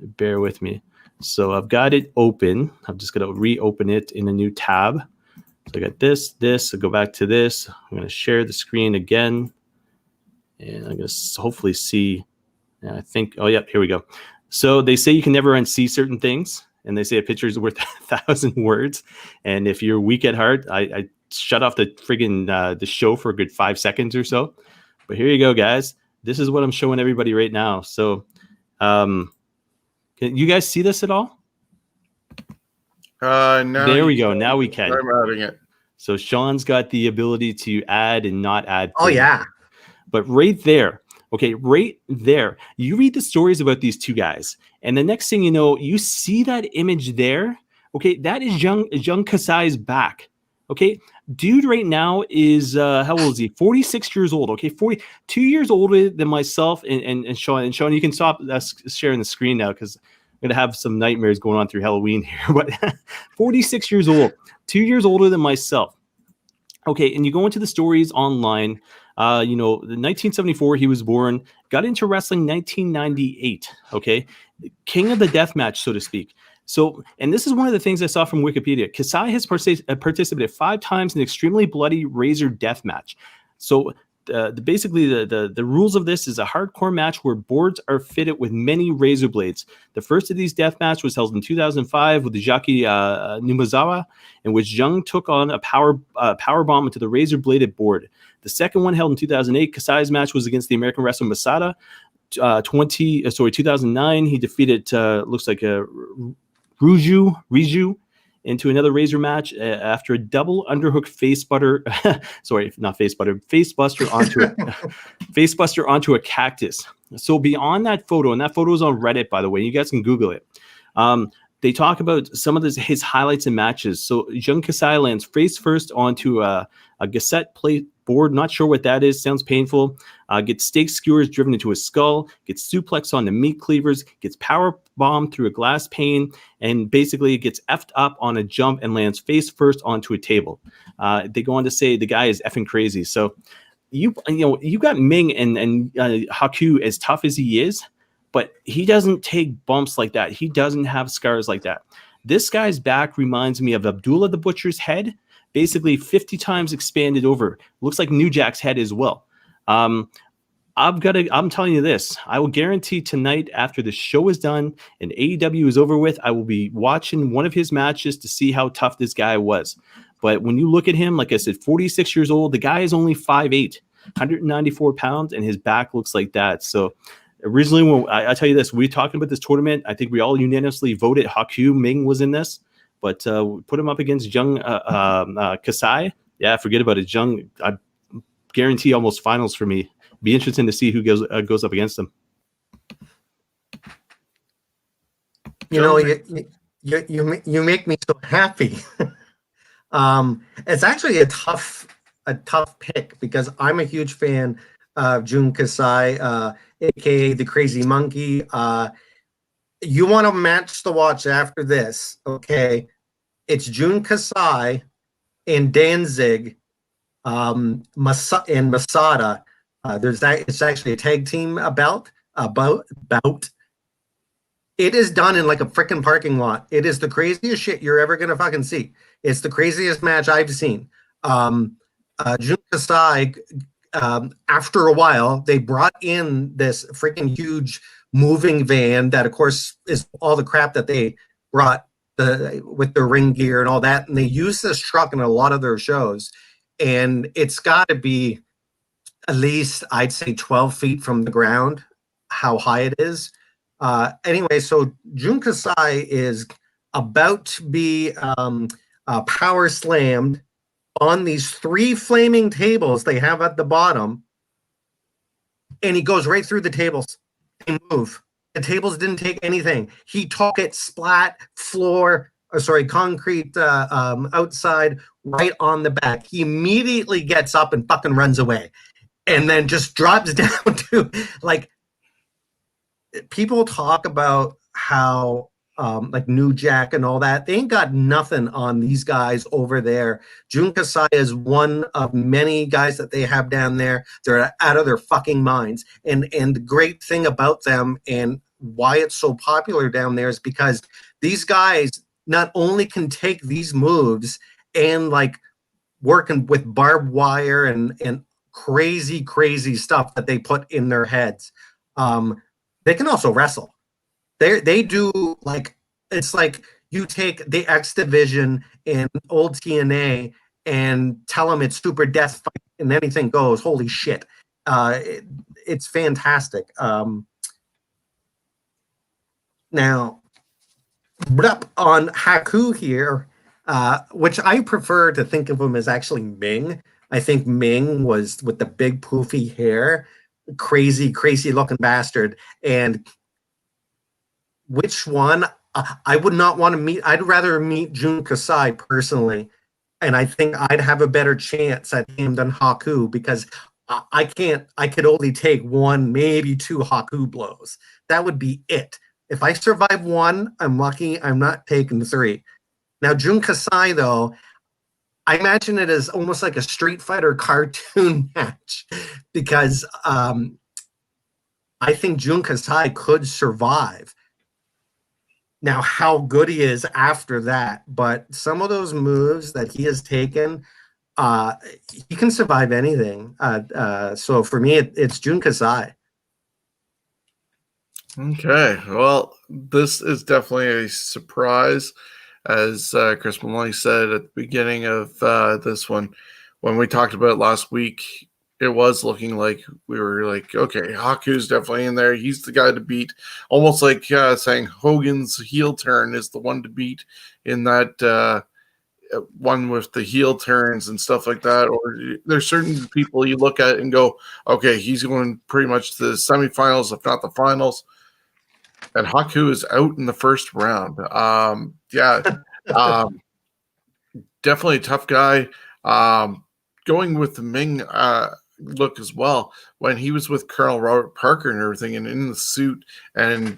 Bear with me. So I've got it open. I'm just going to reopen it in a new tab. So I got this. I'll go back to this. I'm going to share the screen again. And I'm going to hopefully see, I think, oh, yep, here we go. So they say you can never unsee certain things. And they say a picture is worth 1,000 words. And if you're weak at heart, I shut off the friggin' the show for a good 5 seconds or so. But here you go, guys. This is what I'm showing everybody right now. So can you guys see this at all? No. There we go. Now we can. I'm adding it. So Shawn's got the ability to add and not add. Oh, yeah. But right there, okay, right there, you read the stories about these 2 guys. And the next thing you know, you see that image there. Okay, that is Jun Kasai's back. Okay, dude right now is, how old is he? 46 years old. Okay, 42 years older than myself and Shawn. And Shawn, you can stop sharing the screen now because I'm going to have some nightmares going on through Halloween here. But 46 years old, 2 years older than myself. Okay, and you go into the stories online. In 1974, he was born, got into wrestling 1998. Okay, king of the death match, so to speak. So, and this is one of the things I saw from Wikipedia. Kasai has participated 5 times in an extremely bloody razor death match. So, basically, the rules of this is a hardcore match where boards are fitted with many razor blades. The first of these death matches was held in 2005 with the Jaki Numazawa, in which Jung took on a power bomb into the razor bladed board. The second one, held in 2008, Kasai's match was against the American wrestler Masada. 2009, he defeaed looks like a Riju into another razor match after a double underhook face buster. Sorry, not face butter, face buster onto a cactus. So beyond that photo, and that photo is on Reddit, by the way, you guys can Google it. They talk about some of his highlights and matches. So Jun Kasai lands face first onto a cassette plate board. Not sure what that is. Sounds painful. Gets steak skewers driven into his skull. Gets suplex on the meat cleavers. Gets power bombed through a glass pane, and basically gets effed up on a jump and lands face first onto a table. They go on to say the guy is effing crazy. So you got Ming and Haku, as tough as he is, but he doesn't take bumps like that. He doesn't have scars like that. This guy's back reminds me of Abdullah the Butcher's head, basically 50 times expanded over. Looks like New Jack's head as well. I'm telling you this, I will guarantee tonight after the show is done and AEW is over with, I will be watching one of his matches to see how tough this guy was. But when you look at him, like I said, 46 years old, the guy is only 5'8", 194 pounds, and his back looks like that. So originally, when I tell you this, we were talking about this tournament, I think we all unanimously voted Haku Ming was in this, but put him up against Jun Kasai. Yeah, forget about it. Jun, I guarantee almost finals for me be interesting to see who goes up against him. You know, you make me so happy. It's actually a tough pick because I'm a huge fan of Jun Kasai, aka the Crazy Monkey. You want a match to watch after this, okay? It's Jun Kasai and Danzig, and Masada. It's actually a tag team bout. It is done in like a freaking parking lot. It is the craziest shit you're ever gonna fucking see. It's the craziest match I've seen. Jun Kasai, after a while, they brought in this freaking huge moving van that, of course, is all the crap that they brought with their ring gear and all that. And they use this truck in a lot of their shows. And it's got to be at least, I'd say, 12 feet from the ground, how high it is. Anyway, so Jun Kasai is about to be power slammed on these 3 flaming tables they have at the bottom, and he goes right through the tables and move. The tables didn't take anything. He took it splat concrete outside right on the back. He immediately gets up and fucking runs away, and then just drops down to like. People talk about how like New Jack and all that, they ain't got nothing on these guys over there. Jun Kasai is one of many guys that they have down there. They're out of their fucking minds. And the great thing about them and why it's so popular down there is because these guys not only can take these moves and like working with barbed wire and crazy stuff that they put in their heads. They can also wrestle. They do like, it's like you take the X Division and old TNA and tell them it's super death fight and anything goes. Holy shit. It's fantastic. Now, on Haku here, which I prefer to think of him as actually Ming. I think Ming was with the big poofy hair. Crazy looking bastard. And which one I would not want to meet. I'd rather meet Jun Kasai personally, and I think I'd have a better chance at him than Haku because I could only take 1, maybe 2 Haku blows. That would be it. If I survive 1, I'm lucky. I'm not taking 3. Now Jun Kasai though, I imagine it as almost like a Street Fighter cartoon match because I think Jun Kasai could survive. Now, how good he is after that, but some of those moves that he has taken, he can survive anything. So for me, it's Jun Kasai. Okay, well, this is definitely a surprise. As Chris Maloney said at the beginning of this one, when we talked about it last week, it was looking like we were like, okay, Haku's definitely in there. He's the guy to beat. Almost like saying Hogan's heel turn is the one to beat in that one with the heel turns and stuff like that. Or there's certain people you look at and go, okay, he's going pretty much to the semifinals, if not the finals. And Haku is out in the first round. Definitely a tough guy. Going with the Ming look as well. When he was with Colonel Robert Parker and everything, and in the suit, and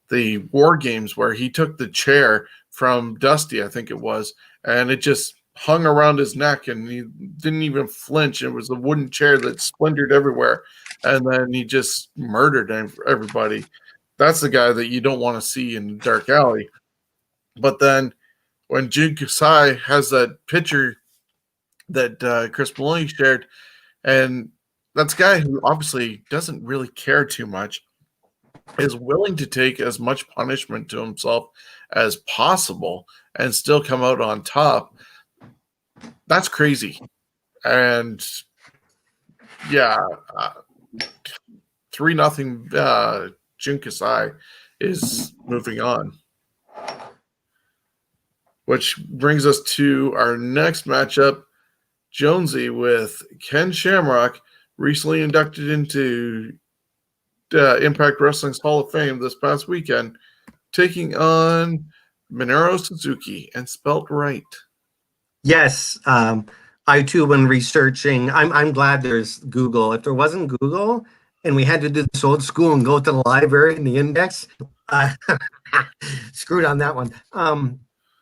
the War Games where he took the chair from Dusty, I think it was, and it just hung around his neck, and he didn't even flinch. It was a wooden chair that splintered everywhere, and then he just murdered everybody. That's the guy that you don't want to see in the dark alley. But then when Jun Kasai has that picture that Chris Maloney shared, and that's a guy who obviously doesn't really care too much, is willing to take as much punishment to himself as possible and still come out on top. That's crazy. And yeah, 3-0 Jun Kasai is moving on. Which brings us to our next matchup, Jonesy with Ken Shamrock recently inducted into Impact Wrestling's Hall of Fame this past weekend, taking on Minoru Suzuki, and spelt right. Yes, I too, when researching, I'm glad there's Google. If there wasn't Google and we had to do this old school and go to the library and the index, screwed on that one.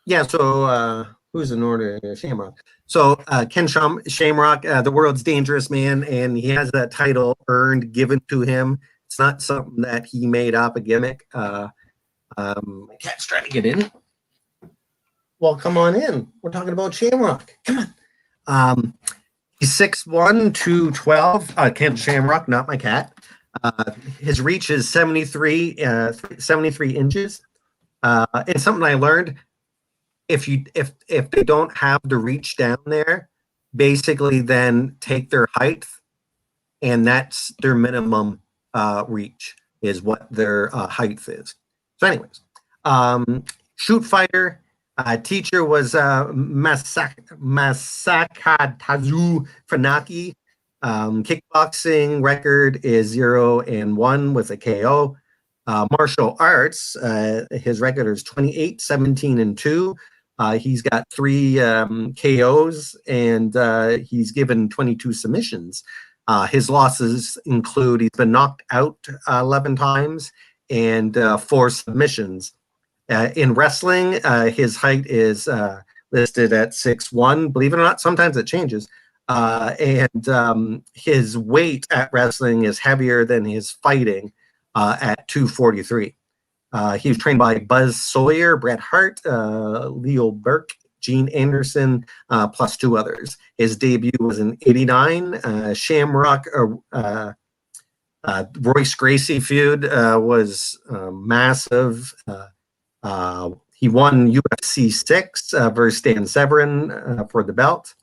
Yeah, so who's in order? Shamrock. So Ken Shamrock, the world's dangerous man, and he has that title earned, given to him. It's not something that he made up, a gimmick. My cat's trying to get in. Well, come on in. We're talking about Shamrock. Come on. He's 6'1", 212. Ken Shamrock, not my cat. His reach is 73 inches. And something I learned, if they don't have the reach down there, basically then take their height, and that's their minimum reach, is what their height is. So anyways, shoot fighter. Teacher was Masakatazu Funaki. Kickboxing record is 0-1 with a KO. Martial arts, his record is 28, 17, and 2. He's got 3 KOs, and he's given 22 submissions. His losses include he's been knocked out 11 times and 4 submissions. In wrestling, his height is listed at 6'1". Believe it or not, sometimes it changes. And his weight at wrestling is heavier than his fighting at 243. He was trained by Buzz Sawyer, Bret Hart, Leo Burke, Gene Anderson, plus 2 others. His debut was in '89. Shamrock Royce Gracie feud was massive. He won UFC 6 versus Dan Severn for the belt.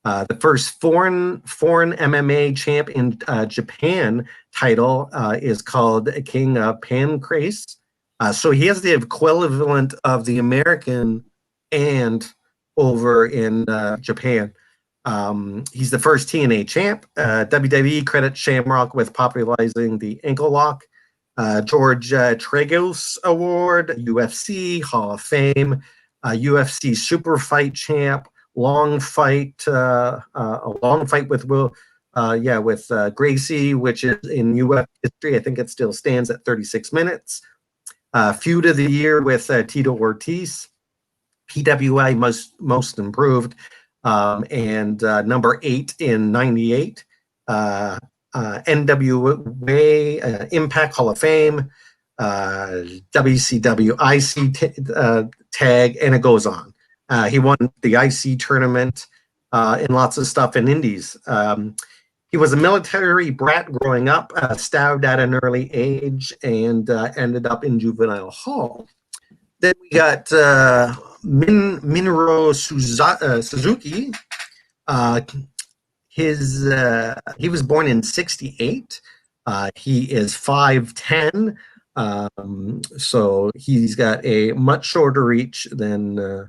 The first foreign MMA champ in Japan title is called King Pancrase. So he has the equivalent of the American and over in Japan. He's the first TNA champ. WWE credits Shamrock with popularizing the ankle lock. George Tragos Award, UFC Hall of Fame, UFC Super Fight champ, a long fight with Gracie, which is in UFC history. I think it still stands at 36 minutes. Feud of the year with Tito Ortiz, PWI most improved, and number 8 in '98. NWA Impact Hall of Fame, WCW IC tag, and it goes on. He won the IC tournament and lots of stuff in indies. He was a military brat growing up, stabbed at an early age, and ended up in juvenile hall. Then we got Minoru Suzuki. He was born in '68. He is 5'10", so he's got a much shorter reach than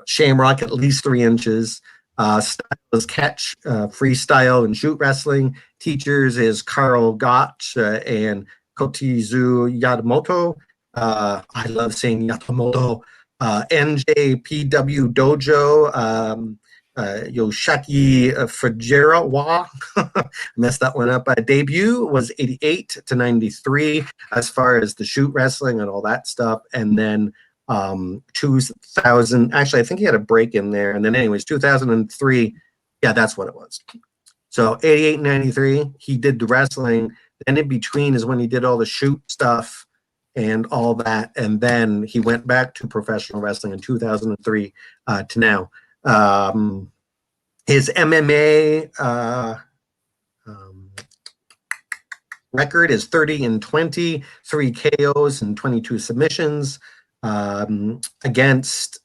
Shamrock, at least 3 inches. Style is catch, freestyle, and shoot wrestling. Teachers is Carl Gotch and Kotizu Yamamoto. I love saying Yamamoto. NJPW Dojo. Yoshaki Fujiwara. Messed that one up. Debut was 88 to 93 as far as the shoot wrestling and all that stuff. And then 2000, actually, I think he had a break in there. And then anyways, 2003, yeah, that's what it was. So 88, 93, he did the wrestling. Then in between is when he did all the shoot stuff and all that. And then he went back to professional wrestling in 2003 to now. His MMA record is 30-20, 3 KOs and 22 submissions. Against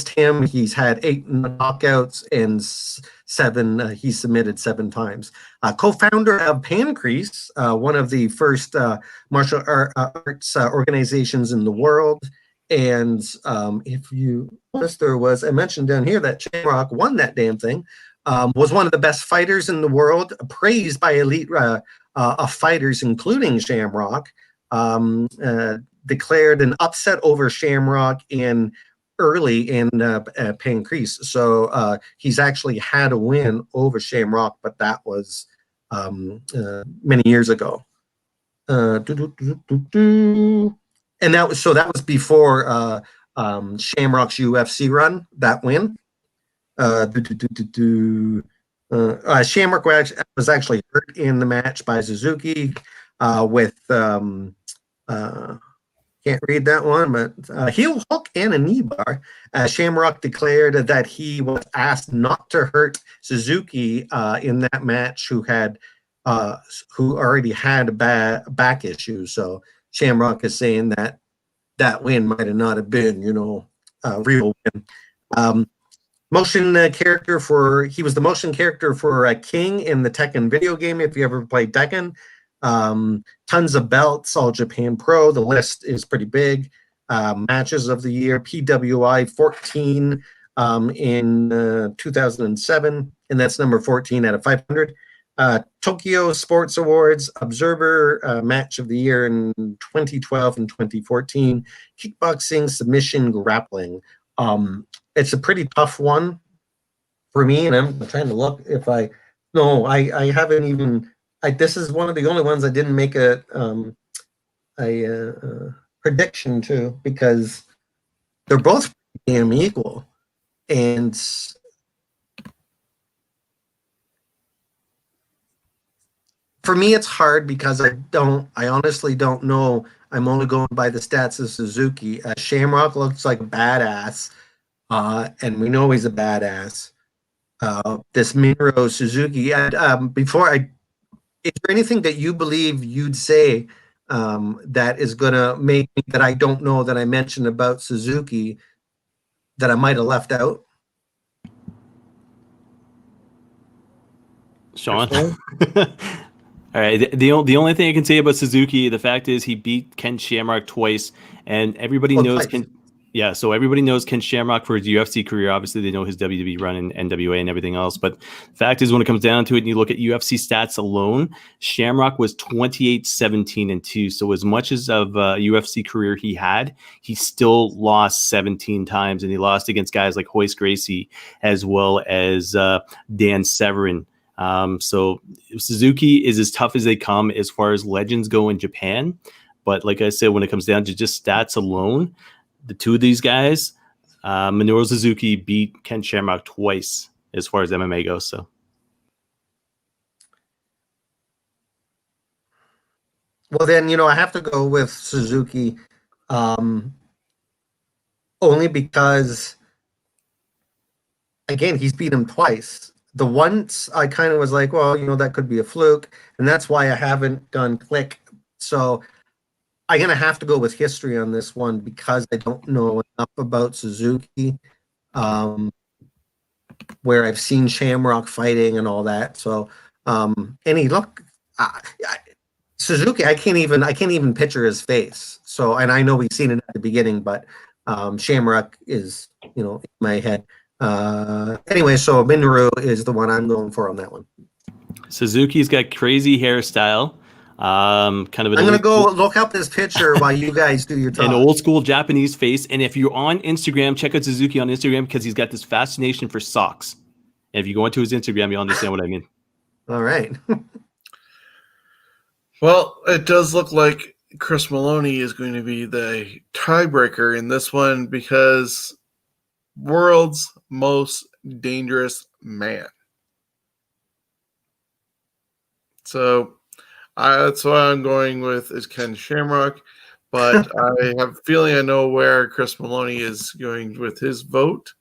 him, he's had 8 knockouts and 7. He submitted 7 times. Co-founder of Pancrase, one of the first martial arts organizations in the world. And if you notice, there was, I mentioned down here that Shamrock won that damn thing. was one of the best fighters in the world, praised by elite fighters, including Shamrock. Declared an upset over Shamrock early in Pancrase. So he's actually had a win over Shamrock, but that was many years ago. And that was before Shamrock's UFC run, that win. Shamrock was actually hurt in the match by Suzuki with can't read that one, but heel hook and a knee bar. Shamrock declared that he was asked not to hurt Suzuki in that match, who already had back issues. So Shamrock is saying that win might have not have been, a real win. Motion character he was the motion character for King in the Tekken video game, if you ever played Tekken. Tons of belts, All Japan Pro. The list is pretty big. Matches of the year, PWI 14 in 2007, and that's number 14 out of 500. Tokyo Sports Awards Observer Match of the Year in 2012 and 2014. Kickboxing, submission, grappling. It's a pretty tough one for me, and I'm trying to look if I haven't even. This is one of the only ones I didn't make a prediction to, because they're both damn equal. And for me, it's hard because I honestly don't know. I'm only going by the stats of Suzuki. Shamrock looks like a badass, and we know he's a badass. This Minoru Suzuki, is there anything that you believe you'd say that is going to make me, that I don't know that I mentioned about Suzuki, that I might have left out? Shawn? All right. The only thing I can say about Suzuki, the fact is he beat Ken Shamrock twice, and everybody knows Ken. Yeah, so everybody knows Ken Shamrock for his UFC career. Obviously, they know his WWE run in NWA and everything else. But the fact is, when it comes down to it, and you look at UFC stats alone, Shamrock was 28-17-2. So as much as of a UFC career he had, he still lost 17 times, and he lost against guys like Hoist Gracie as well as Dan Severn. So Suzuki is as tough as they come as far as legends go in Japan. But like I said, when it comes down to just stats alone, the two of these guys, Minoru Suzuki beat Ken Shamrock twice as far as MMA goes. So, well, then, I have to go with Suzuki, only because, again, he's beat him twice. The once I kind of was like, well, that could be a fluke, and that's why I haven't done click. So I'm going to have to go with history on this one, because I don't know enough about Suzuki, where I've seen Shamrock fighting and all that. So, Suzuki, I can't even picture his face. So, and I know we've seen it at the beginning, but Shamrock is, in my head. Anyway, so Minoru is the one I'm going for on that one. Suzuki's got crazy hairstyle. I'm gonna go look up this picture while you guys do your talk. An old school Japanese face. And if you're on Instagram, check out Suzuki on Instagram, because he's got this fascination for socks. And if you go into his Instagram, you'll understand what I mean. All right. Well, it does look like Chris Maloney is going to be the tiebreaker in this one, because world's most dangerous man. So that's what I'm going with, is Ken Shamrock, but I have a feeling I know where Chris Maloney is going with his vote.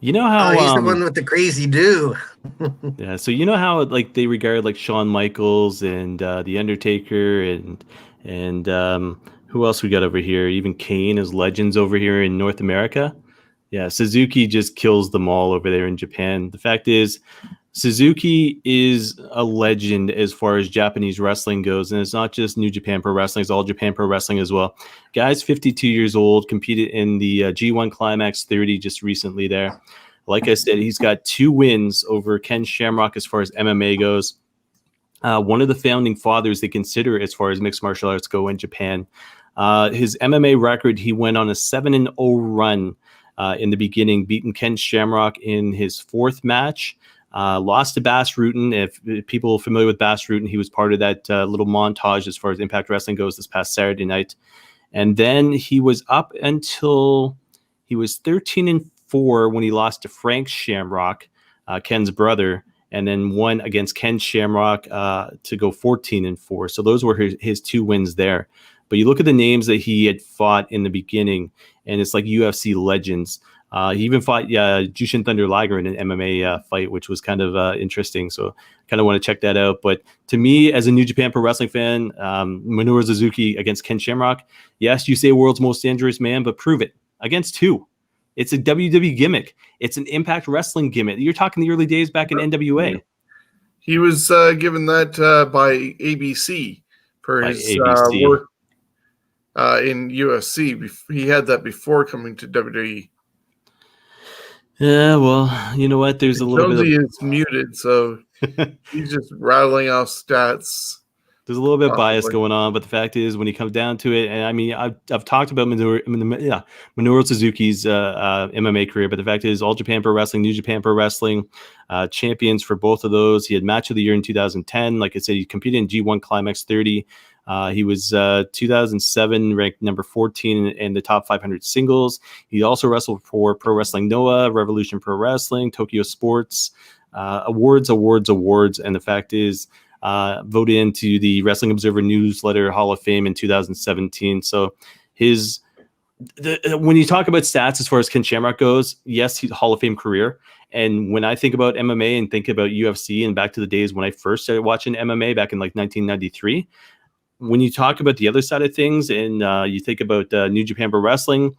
You know how he's the one with the crazy do. Yeah, so you know how they regard Shawn Michaels and The Undertaker and who else we got over here? Even Kane as legends over here in North America. Yeah, Suzuki just kills them all over there in Japan. The fact is, Suzuki is a legend as far as Japanese wrestling goes, and it's not just New Japan Pro Wrestling, it's all Japan Pro Wrestling as well. Guy's 52 years old, competed in the G1 Climax 30 just recently there. Like I said, he's got 2 wins over Ken Shamrock as far as MMA goes. One of the founding fathers they consider as far as mixed martial arts go in Japan. His MMA record, he went on a 7-0 run in the beginning, beating Ken Shamrock in his 4th match. Lost to Bas Rutten. If people are familiar with Bas Rutten, he was part of that little montage as far as Impact Wrestling goes this past Saturday night. And then he was up until he was 13-4 when he lost to Frank Shamrock, Ken's brother, and then won against Ken Shamrock to go 14-4. So those were his 2 wins there. But you look at the names that he had fought in the beginning, and it's like UFC legends. He even fought Jushin Thunder Liger in an MMA fight, which was kind of interesting. So kind of want to check that out. But to me, as a New Japan Pro Wrestling fan, Minoru Suzuki against Ken Shamrock, yes, you say world's most dangerous man, but prove it. Against who? It's a WWE gimmick. It's an Impact Wrestling gimmick. You're talking the early days back in NWA. He was given that by ABC for his work in UFC. He had that before coming to WWE. Yeah, well, you know what? There's a little Jonesy bit of... is muted, so he's just rattling off stats. There's a little bit of bias going on, but the fact is, when you come down to it, and I mean, I've talked about Minoru Suzuki's MMA career, but the fact is, All Japan Pro Wrestling, New Japan Pro Wrestling, champions for both of those. He had Match of the Year in 2010. Like I said, he competed in G1 Climax 30. He was 2007 ranked number 14 in the top 500 singles. He also wrestled for Pro Wrestling Noah, Revolution Pro Wrestling, Tokyo Sports, awards. And the fact is, voted into the Wrestling Observer Newsletter Hall of Fame in 2017. So when you talk about stats as far as Ken Shamrock goes, yes, he's a Hall of Fame career. And when I think about MMA and think about UFC and back to the days when I first started watching MMA back in like 1993, when you talk about the other side of things and you think about New Japan Pro Wrestling,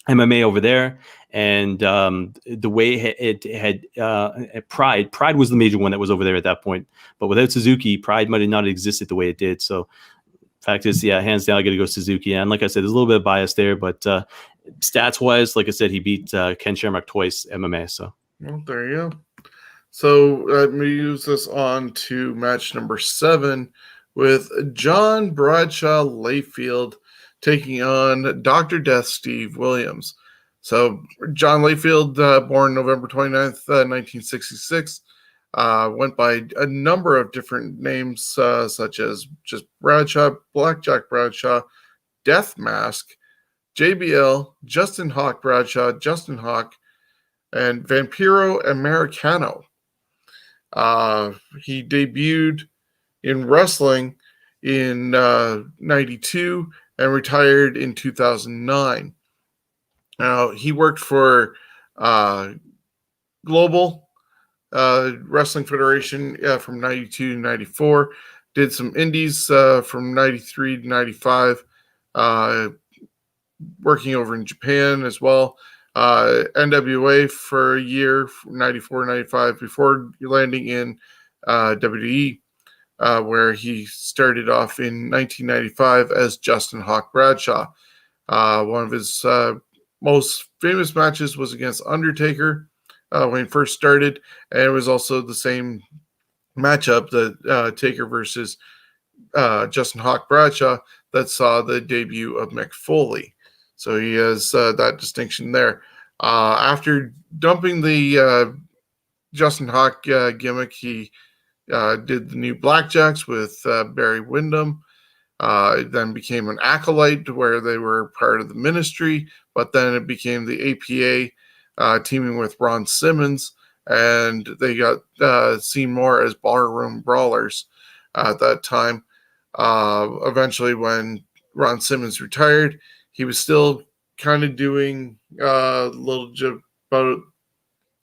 MMA over there, and the way it had Pride was the major one that was over there at that point. But without Suzuki, Pride might have not existed the way it did. So fact is, yeah, hands down, I got to go Suzuki. And like I said, there's a little bit of bias there, but stats wise, like I said, he beat Ken Shamrock twice MMA. So well, there you go. So let me use this on to match number 7 with John Bradshaw Layfield taking on Dr. Death Steve Williams. So John Layfield, born November 29th, 1966, went by a number of different names, such as just Bradshaw, Blackjack Bradshaw, Death Mask, JBL, Justin Hawk Bradshaw, Justin Hawk, and Vampiro Americano. He debuted in wrestling in 92 and retired in 2009. Now, he worked for Global Wrestling Federation from 92 to 94, did some indies from 93 to 95, working over in Japan as well. NWA for a year, 94, 95, before landing in WWE, where he started off in 1995 as Justin Hawk Bradshaw. One of his most famous matches was against Undertaker when he first started, and it was also the same matchup, the Taker versus Justin Hawk Bradshaw, that saw the debut of Mick Foley. So he has that distinction there. After dumping the Justin Hawk gimmick, he did the new Blackjacks with Barry Windham. Then became an acolyte where they were part of the ministry, but then it became the APA teaming with Ron Simmons, and they got seen more as ballroom brawlers at that time. Eventually, when Ron Simmons retired, he was still kind of doing a little about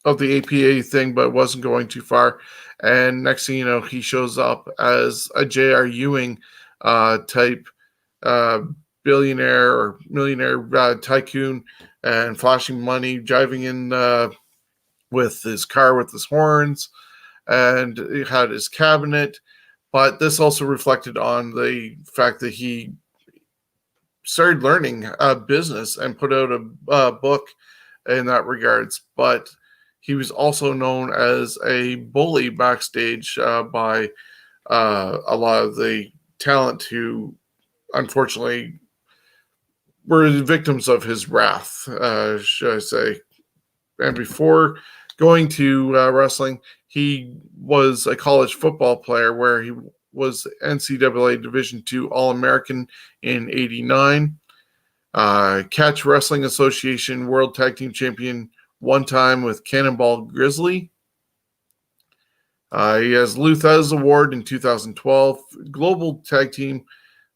of the APA thing, but wasn't going too far. And next thing you know, he shows up as a J.R. Ewing type billionaire or millionaire tycoon, and flashing money, driving in with his car with his horns, and he had his cabinet. But this also reflected on the fact that he started learning business and put out a book in that regards. But he was also known as a bully backstage by a lot of the talent who unfortunately were victims of his wrath, should I say. And before going to wrestling, he was a college football player where he was NCAA Division II All-American in '89, Catch Wrestling Association World Tag Team Champion one time with Cannonball Grizzly. He has Lou Thez Award in 2012, Global Tag Team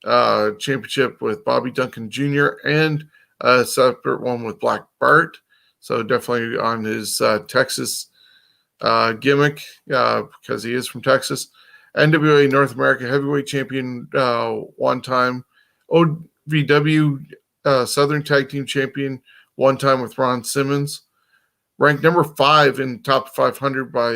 Championship with Bobby Duncan Jr., and a separate one with Black Bart. So definitely on his Texas gimmick because he is from Texas. NWA North America Heavyweight Champion one time. OVW Southern Tag Team Champion one time with Ron Simmons. Ranked number 5 in top 500 by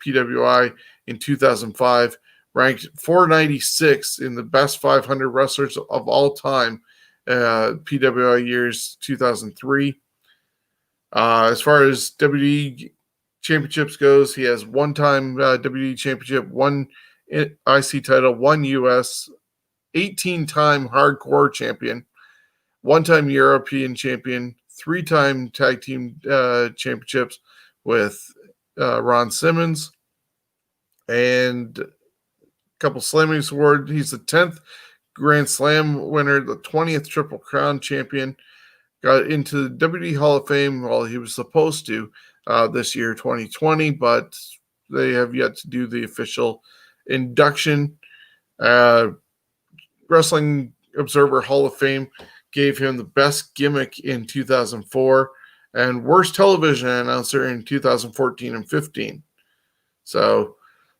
PWI in 2005. Ranked 496 in the best 500 wrestlers of all time, PWI years 2003. As far as WWE championships goes, he has one-time WWE championship, one IC title, one US, 18-time hardcore champion, one-time European champion, 3-time tag team championships with Ron Simmons, and a couple Slamming Awards. He's the 10th Grand Slam winner, the 20th Triple Crown champion. Got into the WWE Hall of Fame while he was supposed to this year, 2020, but they have yet to do the official induction. Wrestling Observer Hall of Fame gave him the best gimmick in 2004 and worst television announcer in 2014 and 15. So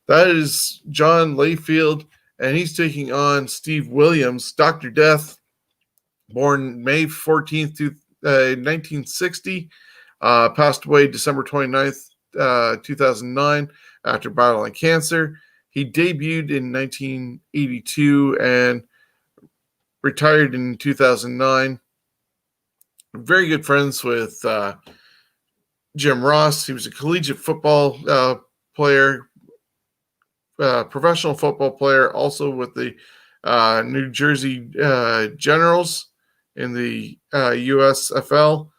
that is John Layfield, and he's taking on Steve Williams, Dr. Death, born May 14th, 1960, passed away December 29th, 2009 after battling cancer. He debuted in 1982 and retired in 2009. Very good friends with Jim Ross. He was a collegiate football player, professional football player, also with the New Jersey Generals in the USFL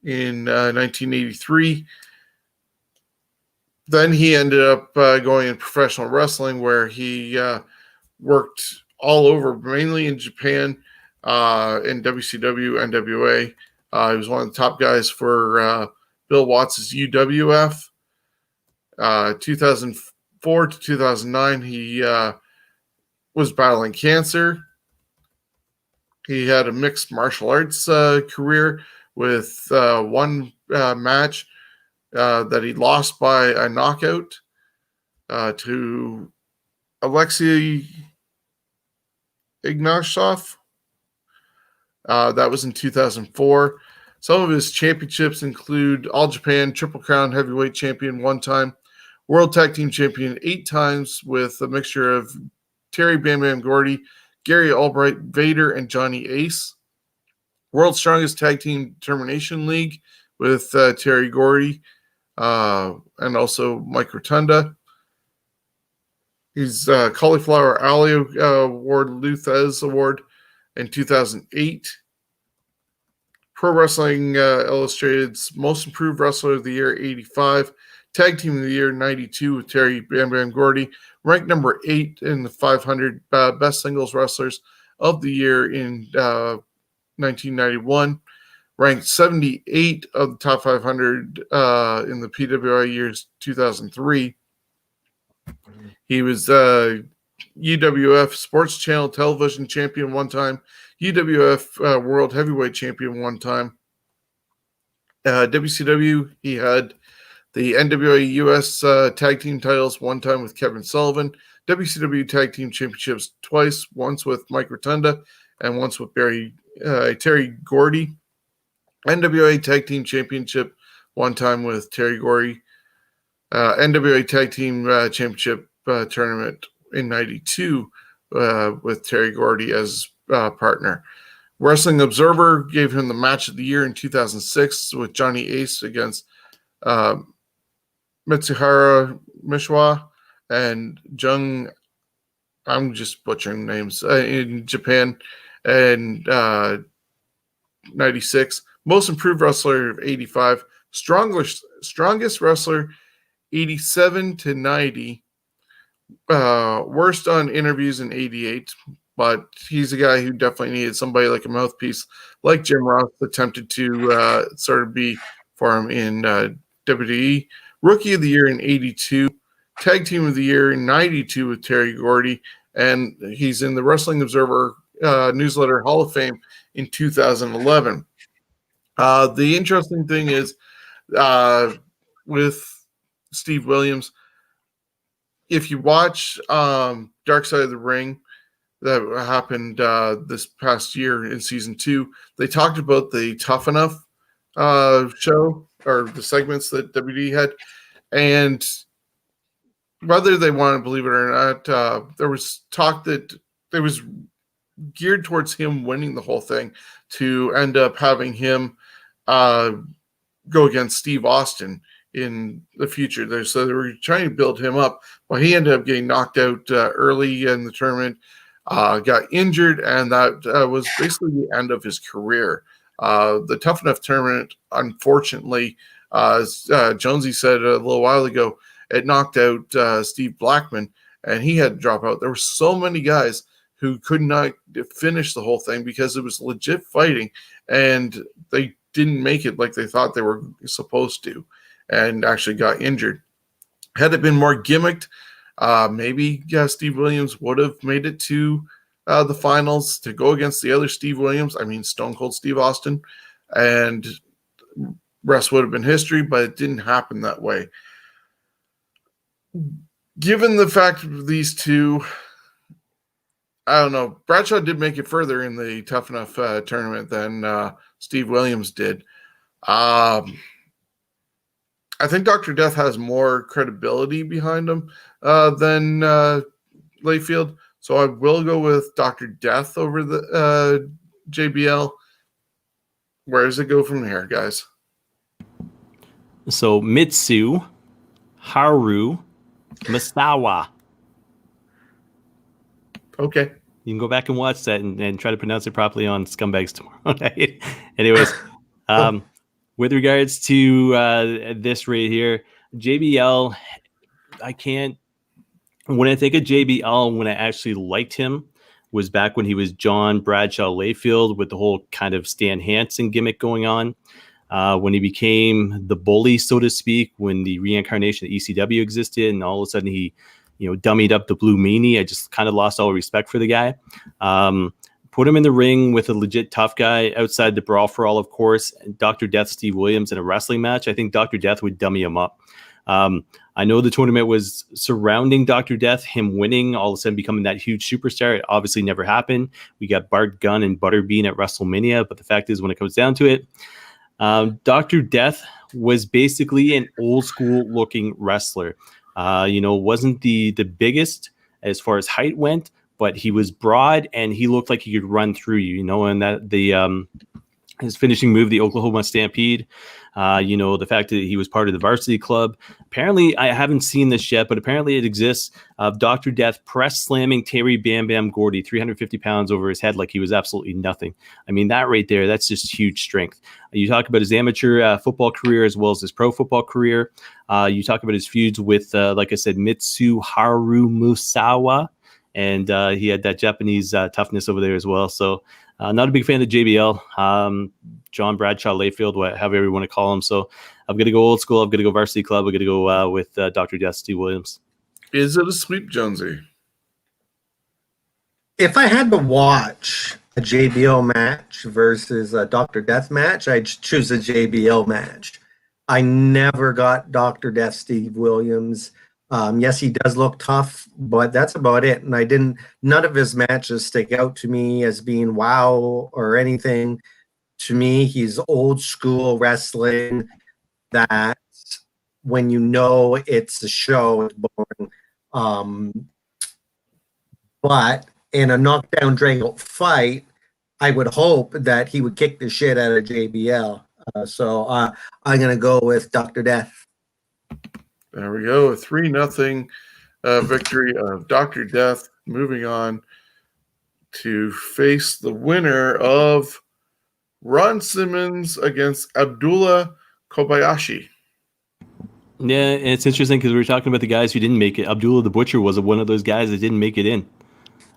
in 1983. Then he ended up going in professional wrestling, where he worked all over, mainly in Japan, in WCW, NWA. He was one of the top guys for Bill Watts' UWF. 2004 to 2009, he was battling cancer. He had a mixed martial arts career with one match that he lost by a knockout to Alexei Ignashov. That was in 2004. Some of his championships include All Japan Triple Crown Heavyweight Champion one time, World Tag Team Champion 8 times with a mixture of Terry Bam Bam Gordy, Gary Albright, Vader, and Johnny Ace. World's Strongest Tag Team Determination League with Terry Gordy and also Mike Rotunda. He's Cauliflower Alley Award, Lou Thez Award in 2008. Pro Wrestling Illustrated's Most Improved Wrestler of the Year, 85. Tag Team of the Year, 92 with Terry Bam Bam Gordy. Ranked number 8 in the 500 Best Singles Wrestlers of the Year in 1991. Ranked 78 of the top 500 in the PWI years 2003. He was UWF Sports Channel Television Champion one time, UWF World Heavyweight Champion one time. WCW, he had the NWA US Tag Team titles one time with Kevin Sullivan, WCW Tag Team Championships twice, once with Mike Rotunda and once with Terry Gordy. NWA Tag Team Championship one time with Terry Gordy. NWA Tag Team Championship tournament in 92 with Terry Gordy as partner. Wrestling Observer gave him the match of the year in 2006 with Johnny Ace against Mitsuhara Mishwa and Jun. I'm just butchering names in Japan, and 96. Most Improved Wrestler of 85. Strongest Wrestler 87 to 90. Worst on interviews in 88. But he's a guy who definitely needed somebody like a mouthpiece, like Jim Ross attempted to sort of be for him in WWE. Rookie of the Year in 82. Tag Team of the Year in 92 with Terry Gordy. And he's in the Wrestling Observer newsletter Hall of Fame in 2011. The interesting thing is with Steve Williams, if you watch Dark Side of the Ring, that happened this past year in season 2, they talked about the Tough Enough show, or the segments that WWE had. And whether they want to believe it or not, there was talk that it was geared towards him winning the whole thing to end up having him go against Steve Austin in the future. So they were trying to build him up. Well, he ended up getting knocked out early in the tournament, got injured, and that was basically the end of his career. The Tough Enough tournament, unfortunately, as Jonesy said a little while ago, it knocked out Steve Blackman, and he had to drop out. There were so many guys who could not finish the whole thing because it was legit fighting, and they didn't make it like they thought they were supposed to, and actually got injured. Had it been more gimmicked, maybe Steve Williams would have made it to the finals to go against the other Steve Williams. I mean, Stone Cold Steve Austin, and rest would have been history, but it didn't happen that way. Given the fact of these two, I don't know. Bradshaw did make it further in the Tough Enough tournament than Steve Williams did. I think Dr. Death has more credibility behind him than Layfield. So I will go with Dr. Death over the JBL. Where does it go from here, guys? So Mitsu, Haru, Misawa. Okay. You can go back and watch that and try to pronounce it properly on Scumbags tomorrow night. Anyways, with regards to this right here, JBL, when I think of JBL, when I actually liked him, was back when he was John Bradshaw Layfield with the whole kind of Stan Hansen gimmick going on. When he became the bully, so to speak, when the reincarnation of ECW existed, and all of a sudden he, dummied up the Blue Meanie, I just kind of lost all respect for the guy. Put him in the ring with a legit tough guy outside the Brawl for All, of course, Dr. Death, Steve Williams in a wrestling match. I think Dr. Death would dummy him up. I know the tournament was surrounding Dr. Death, him winning, all of a sudden becoming that huge superstar. It obviously never happened. We got Bart Gunn and Butterbean at WrestleMania, but the fact is, when it comes down to it, Dr. Death was basically an old school looking wrestler. Wasn't the biggest as far as height went, but he was broad and he looked like he could run through you, and that his finishing move, the Oklahoma Stampede, the fact that he was part of the varsity club. Apparently, I haven't seen this yet, but apparently it exists, of Dr. Death press slamming Terry Bam Bam Gordy 350 pounds over his head like he was absolutely nothing. I mean, that right there, that's just huge strength. You talk about his amateur football career as well as his pro football career. You talk about his feuds with, like I said, Mitsu Haru Musawa, and he had that Japanese toughness over there as well. So not a big fan of JBL, John Bradshaw Layfield, however you want to call him. So I'm going to go old school. I'm going to go varsity club. I'm going to go with Dr. Death, Steve Williams. Is it a sweep, Jonesy? If I had to watch a JBL match versus a Dr. Death match, I'd choose a JBL match. I never got Dr. Death, Steve Williams. Yes, he does look tough, but that's about it. And none of his matches stick out to me as being wow or anything. To me, he's old school wrestling that when it's a show, it's boring. But in a knockdown, drag out fight, I would hope that he would kick the shit out of JBL. So I'm going to go with Dr. Death. There we go. A 3-0 victory of Dr. Death. Moving on to face the winner of Ron Simmons against Abdullah Kobyashi. Yeah, and it's interesting because we were talking about the guys who didn't make it. Abdullah the Butcher was one of those guys that didn't make it in.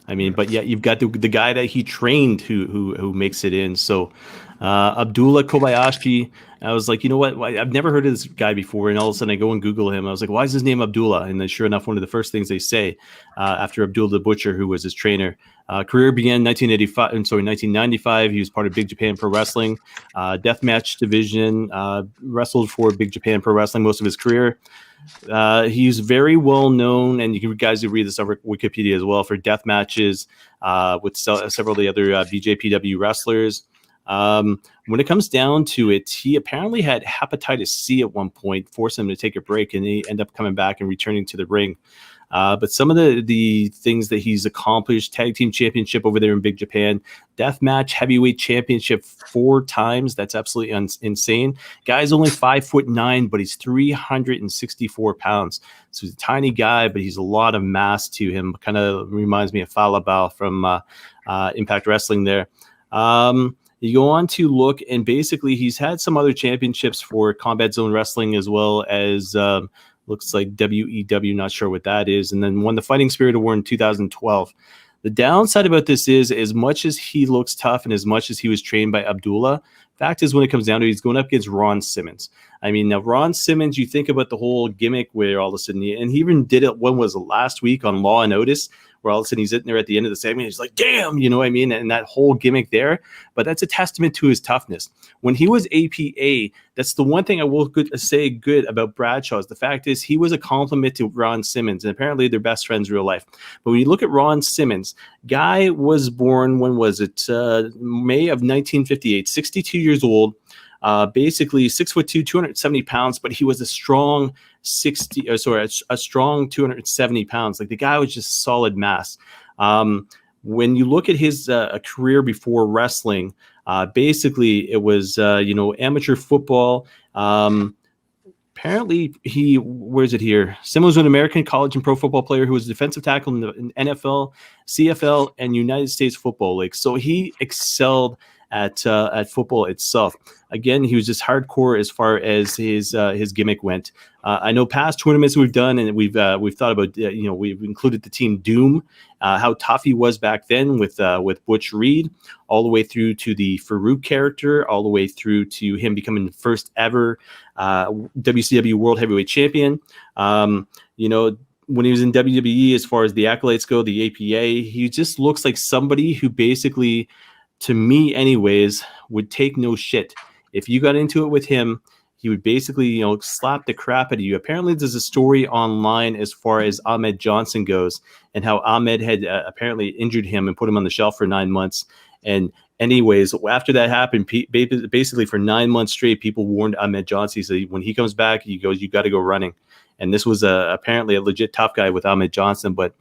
I mean, but yeah, you've got the guy that he trained who makes it in. So Abdullah Kobyashi, I was like, you know what? I've never heard of this guy before. And all of a sudden I go and Google him. I was like, why is his name Abdullah? And then sure enough, one of the first things they say after Abdullah the Butcher, who was his trainer, career began in 1995. He was part of Big Japan Pro Wrestling, deathmatch division, wrestled for Big Japan Pro Wrestling most of his career. He's very well known, and you guys read this on Wikipedia as well, for death matches with several of the other BJPW wrestlers. When it comes down to it, he apparently had hepatitis C at one point, forced him to take a break, and he ended up coming back and returning to the ring. But some of the things that he's accomplished: tag team championship over there in Big Japan, deathmatch heavyweight championship 4 times. That's absolutely insane. Guy's only 5'9", but he's 364 pounds. So he's a tiny guy, but he's a lot of mass to him. Kind of reminds me of Falabao from Impact Wrestling there. You go on to look, and basically he's had some other championships for Combat Zone Wrestling as well as looks like WEW, not sure what that is, and then won the Fighting Spirit Award in 2012. The downside about this is, as much as he looks tough and as much as he was trained by Abdullah, fact is, when it comes down to it, he's going up against Ron Simmons. I mean, now Ron Simmons, you think about the whole gimmick where all of a sudden, and he even did it, when was it, last week on Law and Otis, where all of a sudden he's sitting there at the end of the segment, he's like, damn, you know what I mean? And that whole gimmick there, but that's a testament to his toughness. When he was APA, that's the one thing I will say good about Bradshaw, is the fact is he was a compliment to Ron Simmons, and apparently they're best friends in real life. But when you look at Ron Simmons, guy was born, when was it? May of 1958, 62 years old. Basically 6'2", 270 pounds, but he was a strong a strong 270 pounds. Like, the guy was just solid mass. When you look at his career before wrestling, basically it was amateur football. Apparently where's it here? Simmons was an American college and pro football player who was a defensive tackle in the NFL, CFL, and United States Football League. So he excelled at football itself. Again, he was just hardcore as far as his gimmick went. I know past tournaments we've done, and we've thought about we've included the team Doom, how tough he was back then with Butch Reed, all the way through to the Farouk character, all the way through to him becoming the first ever WCW World Heavyweight Champion. When he was in WWE, as far as the accolades go, the APA, he just looks like somebody who basically, to me anyways, would take no shit. If you got into it with him, he would basically, slap the crap out of you. Apparently there's a story online as far as Ahmed Johnson goes, and how Ahmed had apparently injured him and put him on the shelf for 9 months. And anyways, after that happened, basically for 9 months straight, people warned Ahmed Johnson. So when he comes back, he goes, you got to go running. And this was apparently a legit tough guy with Ahmed Johnson. But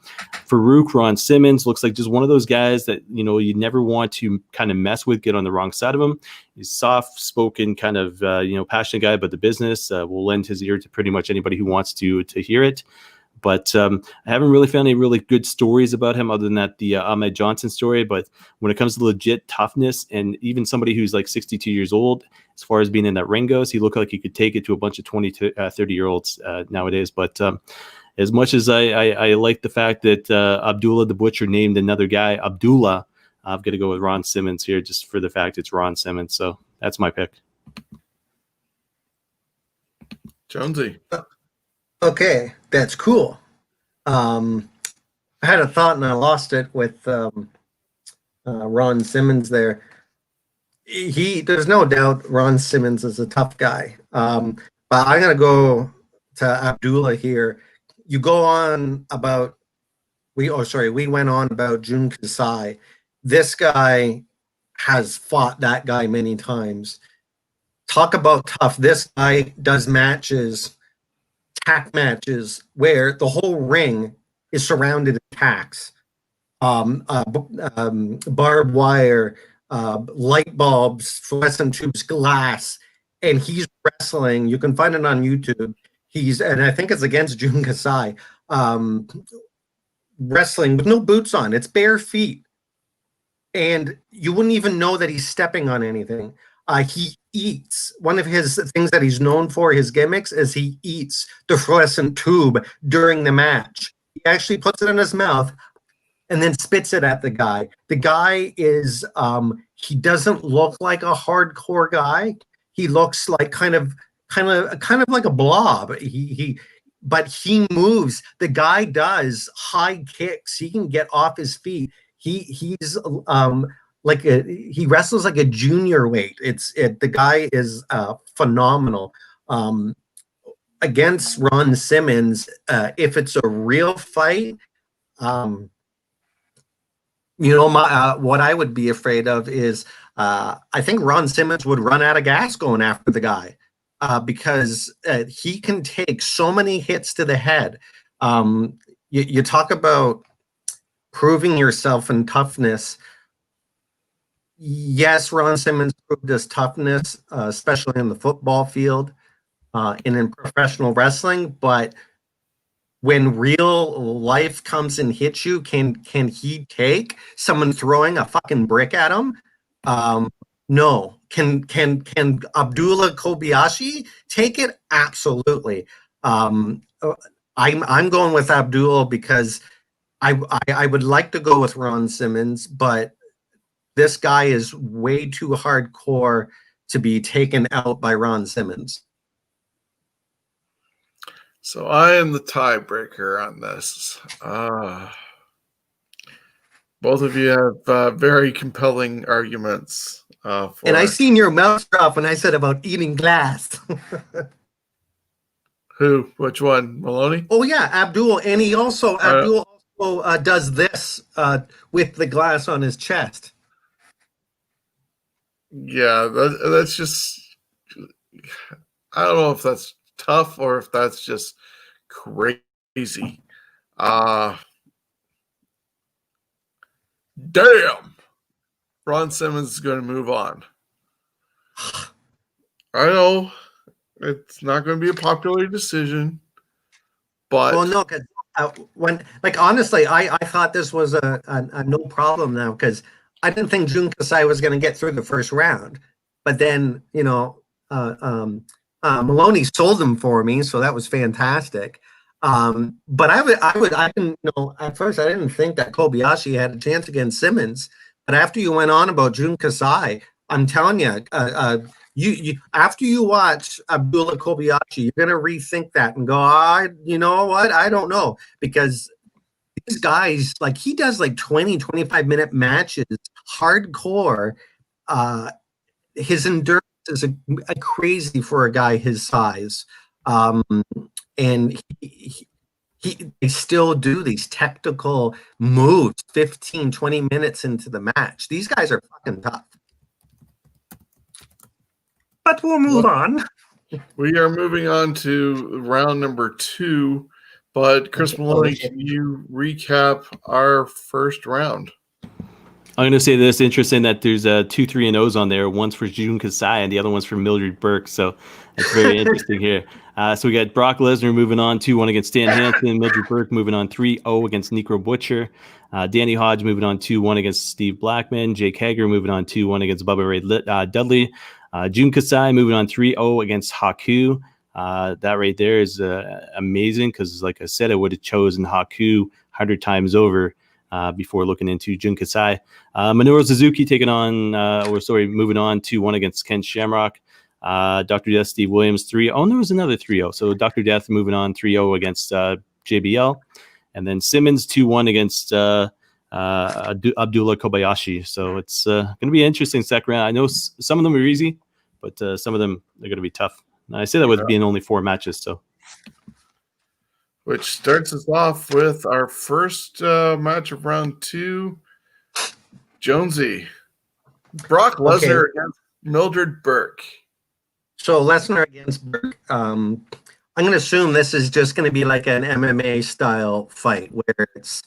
Farouk, Ron Simmons, looks like just one of those guys that, you never want to kind of mess with, get on the wrong side of him. He's soft-spoken, kind of, passionate guy about the business. Will lend his ear to pretty much anybody who wants to hear it. But I haven't really found any really good stories about him other than the Ahmed Johnson story. But when it comes to legit toughness, and even somebody who's like 62 years old, as far as being in that ring goes, he looked like he could take it to a bunch of 20 to 30-year-olds nowadays. But as much as I like the fact that Abdullah the Butcher named another guy Abdullah, I've got to go with Ron Simmons here, just for the fact it's Ron Simmons. So that's my pick. Jonesy. Okay, that's cool. I had a thought and I lost it with Ron Simmons there. There's no doubt Ron Simmons is a tough guy. But I'm going to go to Abdullah here. You go on about, we went on about Jun Kasai. This guy has fought that guy many times. Talk about tough. This guy does tack matches where the whole ring is surrounded in tacks, barbed wire, light bulbs, fluorescent tubes, glass, and he's wrestling. You can find it on YouTube. And I think it's against Jun Kasai, wrestling with no boots on. It's bare feet. And you wouldn't even know that he's stepping on anything. He eats. One of his things that he's known for, his gimmicks, is he eats the fluorescent tube during the match. He actually puts it in his mouth and then spits it at the guy. The guy is, he doesn't look like a hardcore guy. He looks like kind of like a blob. But he moves. The guy does high kicks. He can get off his feet. He's he wrestles like a junior weight. The guy is phenomenal. Against Ron Simmons, if it's a real fight, what I would be afraid of is I think Ron Simmons would run out of gas going after the guy because he can take so many hits to the head. You talk about proving yourself in toughness. Yes, Ron Simmons proved his toughness, especially in the football field and in professional wrestling. But when real life comes and hits you, can he take someone throwing a fucking brick at him? No. Can Abdullah Kobyashi take it? Absolutely. I'm going with Abdullah because I would like to go with Ron Simmons, but this guy is way too hardcore to be taken out by Ron Simmons. So I am the tiebreaker on this. Both of you have very compelling arguments. And I seen your mouth drop when I said about eating glass. Who? Which one? Maloney? Oh yeah, Abdul, and he also does this with the glass on his chest. Yeah, that's just. I don't know if that's tough or if that's just crazy. Damn. Ron Simmons is going to move on. I know it's not going to be a popular decision, but well, no, because honestly, I thought this was a no problem now because I didn't think Jun Kasai was going to get through the first round, but then Maloney sold him for me, so that was fantastic. But I didn't at first I didn't think that Kobayashi had a chance against Simmons. But after you went on about Jun Kasai, I'm telling you, you after you watch Abdullah Kobyashi, you're gonna rethink that and go, you know what? I don't know, because these guys, like, he does like 20, 25-minute matches, hardcore. His endurance is a crazy for a guy his size. And they still do these technical moves 15, 20 minutes into the match. These guys are fucking tough. But we'll move on. We are moving on to round number 2. But Chris Maloney, can you recap our first round? I'm going to say this, interesting that there's 2 3-0s on there. One's for Jun Kasai and the other one's for Mildred Burke. So it's very interesting here. So we got Brock Lesnar moving on 2-1 against Stan Hansen. Mildred Burke moving on 3-0 against Necro Butcher. Danny Hodge moving on 2-1 against Steve Blackman. Jake Hager moving on 2-1 against Bubba Ray Dudley. Jun Kasai moving on 3-0 against Haku. That right there is amazing because, like I said, I would have chosen Haku 100 times over before looking into Jun Kasai. Minoru Suzuki moving on 2-1 against Ken Shamrock. Dr. Death, Steve Williams, 3-0. Oh, there was another 3-0. So Dr. Death moving on 3-0 against JBL. And then Simmons 2-1 against Abdullah Kobayashi. So it's going to be an interesting second round. I know some of them are easy, but some of them are going to be tough. And I say that with being only 4 matches. So, which starts us off with our first match of round 2. Jonesy. Brock Lesnar against Mildred Burke. So Lesnar against Burke. I'm going to assume this is just going to be like an MMA style fight where it's,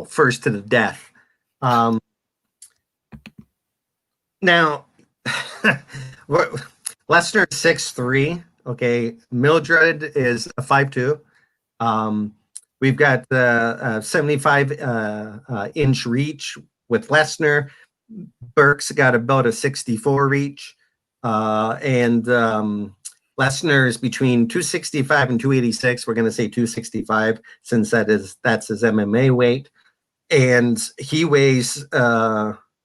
first to the death. Now, Lesnar 6'3". Okay, Mildred is a 5'2". We've got the 75 inch reach with Lesnar. Burke's got about a 64 reach, and Lesnar is between 265 and 286. We're going to say 265 since that's his MMA weight, and he weighs.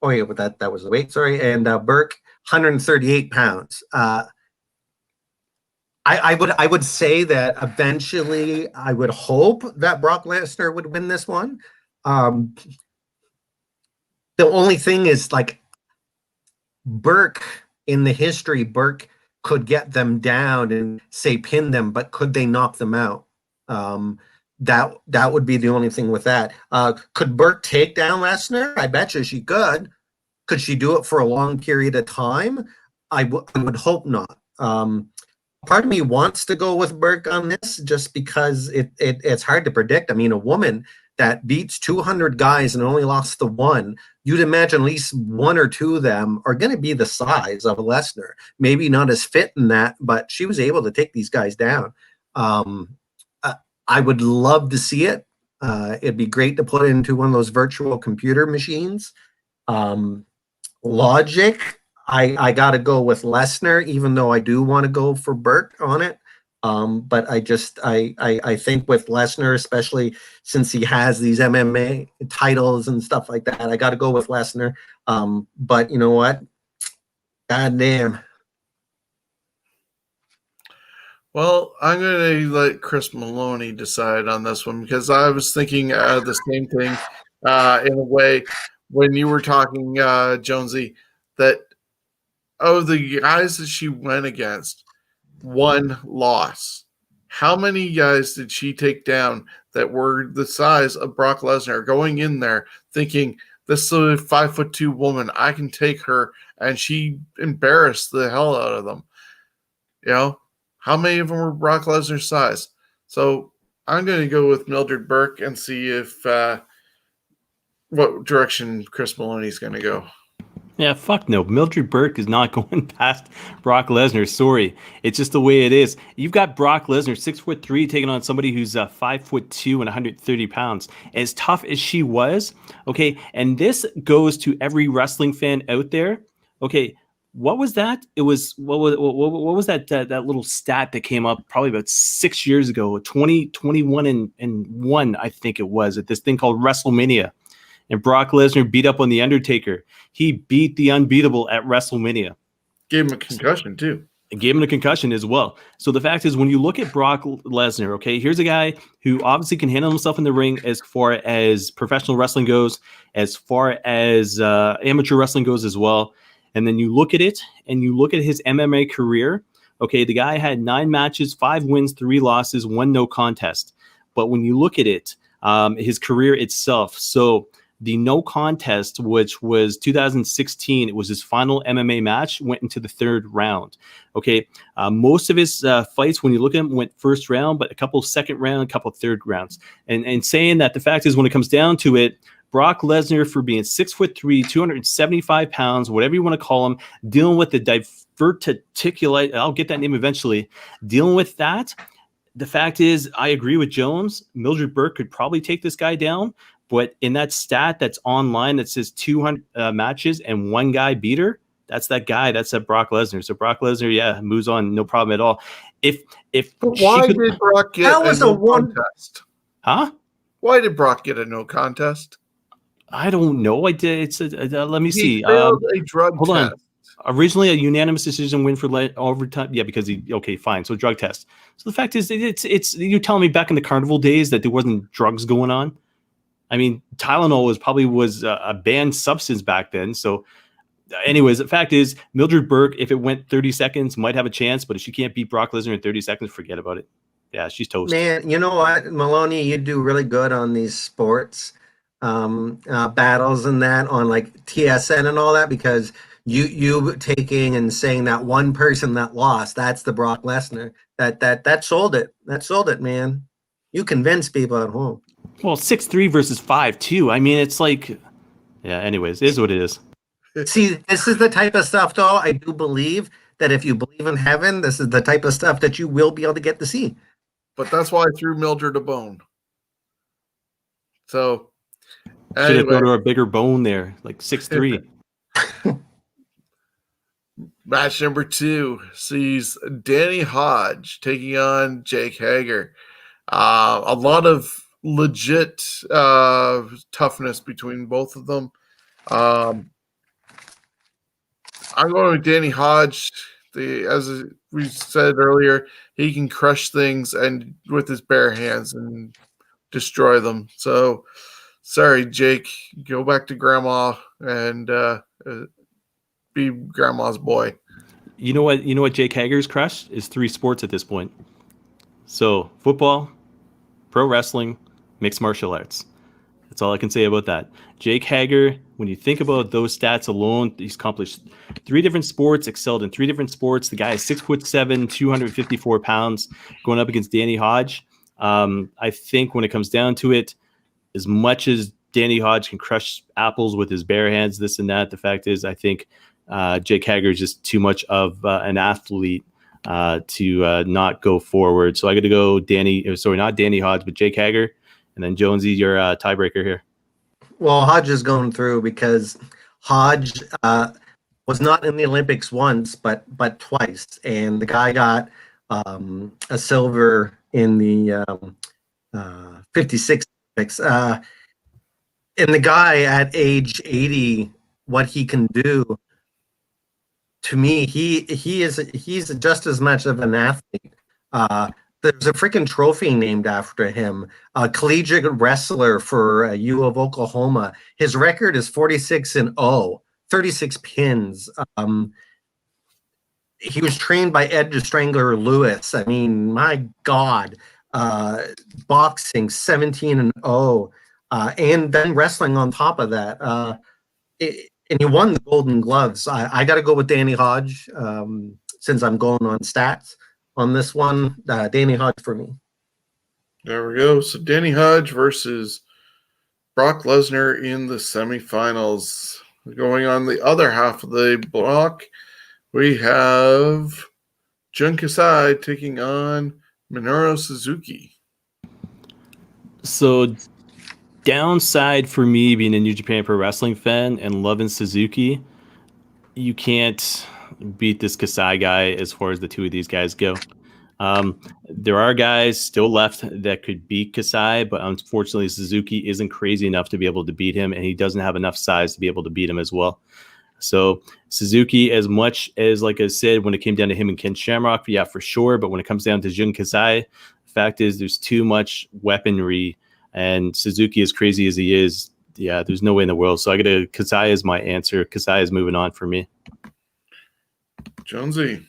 Oh yeah, but that was the weight. Sorry, and Burke 138 pounds. I would say that eventually I would hope that Brock Lesnar would win this one. The only thing is, like, Burke, in the history, Burke could get them down and say pin them, but could they knock them out? That would be the only thing with that. Could Burke take down Lesnar? I bet you she could. Could she do it for a long period of time? I would hope not. Part of me wants to go with Burke on this just because it's hard to predict. I mean, a woman that beats 200 guys and only lost the one, you'd imagine at least one or two of them are going to be the size of Lesnar. Maybe not as fit in that, but she was able to take these guys down. I would love to see it. It'd be great to put it into one of those virtual computer machines. Logic, I got to go with Lesnar, even though I do want to go for Burke on it. But I think with Lesnar, especially since he has these MMA titles and stuff like that, I got to go with Lesnar. But you know what? God damn. Well, I'm going to let Chris Maloney decide on this one because I was thinking the same thing in a way when you were talking, Jonesy, that of the guys that she went against, one loss. How many guys did she take down that were the size of Brock Lesnar going in there thinking, this is a 5'2" woman, I can take her, and she embarrassed the hell out of them. You know, how many of them were Brock Lesnar's size? So I'm going to go with Mildred Burke and see if what direction Chris Maloney's going to go. Yeah, fuck no. Mildred Burke is not going past Brock Lesnar. Sorry. It's just the way it is. You've got Brock Lesnar, 6'3", taking on somebody who's 5'2" and 130 pounds. As tough as she was, okay, and this goes to every wrestling fan out there. Okay, what was that? It was what was that that little stat that came up probably about 6 years ago, 21 and 1, I think it was, at this thing called WrestleMania. And Brock Lesnar beat up on The Undertaker. He beat the unbeatable at WrestleMania. Gave him a concussion, too. It gave him a concussion as well. So the fact is, when you look at Brock Lesnar, okay, here's a guy who obviously can handle himself in the ring as far as professional wrestling goes, as far as amateur wrestling goes as well. And then you look at it, and you look at his MMA career. Okay, the guy had 9 matches, 5 wins, 3 losses, 1 no contest. But when you look at it, his career itself, so the no contest, which was 2016, it was his final MMA match, went into the 3rd round. Okay, most of his fights, when you look at them, went 1st round, but a couple 2nd round, a couple 3rd rounds. And saying that, the fact is, when it comes down to it, Brock Lesnar, for being 6'3", 275 pounds, whatever you want to call him, dealing with the diverticulate, I'll get that name eventually, dealing with that, the fact is, I agree with Jones. Mildred Burke could probably take this guy down. But in that stat that's online that says 200 matches and 1 guy beat her, that's that guy. That's that Brock Lesnar. So Brock Lesnar, yeah, moves on, no problem at all. Why did Brock get a no contest? Huh? Why did Brock get a no contest? I don't know. I did. Let me see. He failed a drug hold test. On. Originally, a unanimous decision win for overtime. Yeah, because okay, fine. So drug test. So the fact is, it's you're telling me back in the carnival days that there wasn't drugs going on. I mean, Tylenol was a banned substance back then. So anyways, the fact is, Mildred Burke, if it went 30 seconds, might have a chance. But if she can't beat Brock Lesnar in 30 seconds, forget about it. Yeah, she's toast. Man, you know what, Maloney, you do really good on these sports battles and that on like TSN and all that, because you taking and saying that one person that lost, that's the Brock Lesnar. That sold it. That sold it, man. You convinced people at home. Well, 6'3" versus 5'2". I mean, it's like, yeah. Anyways, it is what it is. See, this is the type of stuff, though, I do believe that if you believe in heaven, this is the type of stuff that you will be able to get to see. But that's why I threw Mildred a bone. So, Should have anyway, thrown her a bigger bone there, like 6'3". match number 2 sees Danny Hodge taking on Jake Hager. A lot of legit toughness between both of them. I'm going with Danny Hodge. As we said earlier, he can crush things and with his bare hands and destroy them. So, sorry, Jake, go back to grandma and be grandma's boy. You know what? You know what? Jake Hager's crushed is 3 sports at this point. So football, pro wrestling, mixed martial arts. That's all I can say about that. Jake Hager, when you think about those stats alone, he's accomplished 3 different sports, excelled in 3 different sports. The guy is 6'7", 254 pounds, going up against Danny Hodge. I think when it comes down to it, as much as Danny Hodge can crush apples with his bare hands, this and that, the fact is, I think Jake Hager is just too much of an athlete to not go forward. So I got to go not Danny Hodge, but Jake Hager. And then Jonesy, your tiebreaker here. Well, Hodge is going through because Hodge was not in the Olympics once, but twice. And the guy got a silver in the 56 Olympics. And the guy at age 80, what he can do, to me, he's just as much of an athlete. There's a freaking trophy named after him, a collegiate wrestler for U of Oklahoma. His record is 46-0, 36 pins. He was trained by Ed the Strangler Lewis. I mean, my God, boxing 17-0, and then wrestling on top of that. And he won the Golden Gloves. I got to go with Danny Hodge since I'm going on stats. On this one, Danny Hodge for me. There we go. So Danny Hodge versus Brock Lesnar in the semifinals. Going on the other half of the block, we have Jun Kasai taking on Minoru Suzuki. So downside for me being a New Japan Pro Wrestling fan and loving Suzuki, you can't beat this Kasai guy as far as the two of these guys go. There are guys still left that could beat Kasai, but unfortunately Suzuki isn't crazy enough to be able to beat him, and he doesn't have enough size to be able to beat him as well. So Suzuki, as much as, like I said, when it came down to him and Ken Shamrock, yeah, for sure, but when it comes down to Jun Kasai, the fact is there's too much weaponry, and Suzuki, as crazy as he is, yeah, there's no way in the world. So I got to Kasai is my answer. Kasai is moving on for me. Jonesy.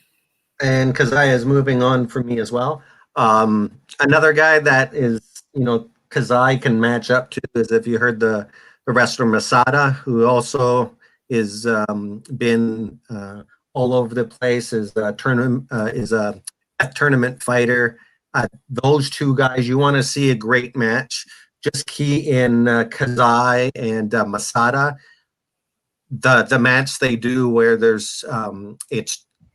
And Kazai is moving on for me as well. Another guy that is, Kazai can match up to is, if you heard the wrestler Masada, who also is been all over the place, is a tournament fighter. Those two guys, you want to see a great match. Just key in Kazai and Masada. The match they do where there's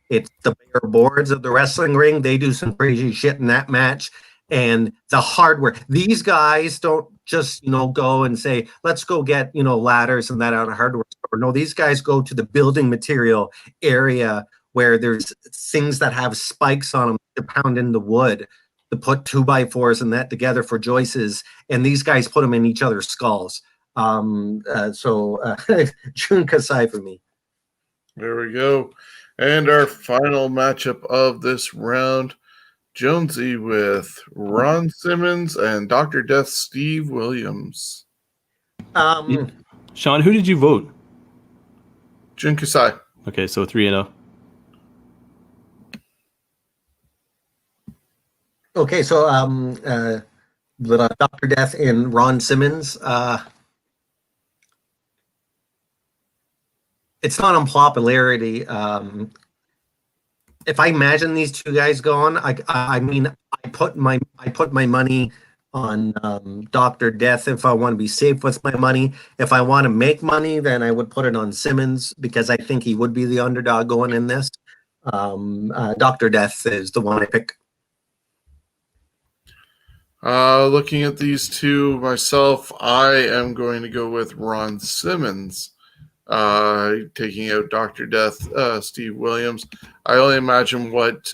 it's the bare boards of the wrestling ring. They do some crazy shit in that match. And the hardware. These guys don't just, go and say, let's go get, ladders and that out of hardware store. No, these guys go to the building material area where there's things that have spikes on them to pound in the wood, to put 2x4s and that together for joists. And these guys put them in each other's skulls. Jun Kasai for me. There we go. And our final matchup of this round, Jonesy with Ron Simmons and Dr. Death Steve Williams. Shawn, who did you vote? Jun Kasai. Okay, so 3-0. Okay, so Dr. Death and Ron Simmons. It's not on popularity. If I imagine these two guys going, I put my money Dr. Death if I want to be safe with my money. If I want to make money, then I would put it on Simmons because I think he would be the underdog going in this. Dr. Death is the one I pick. Looking at these two myself, I am going to go with Ron Simmons, taking out Dr. Death, Steve Williams. I only imagine what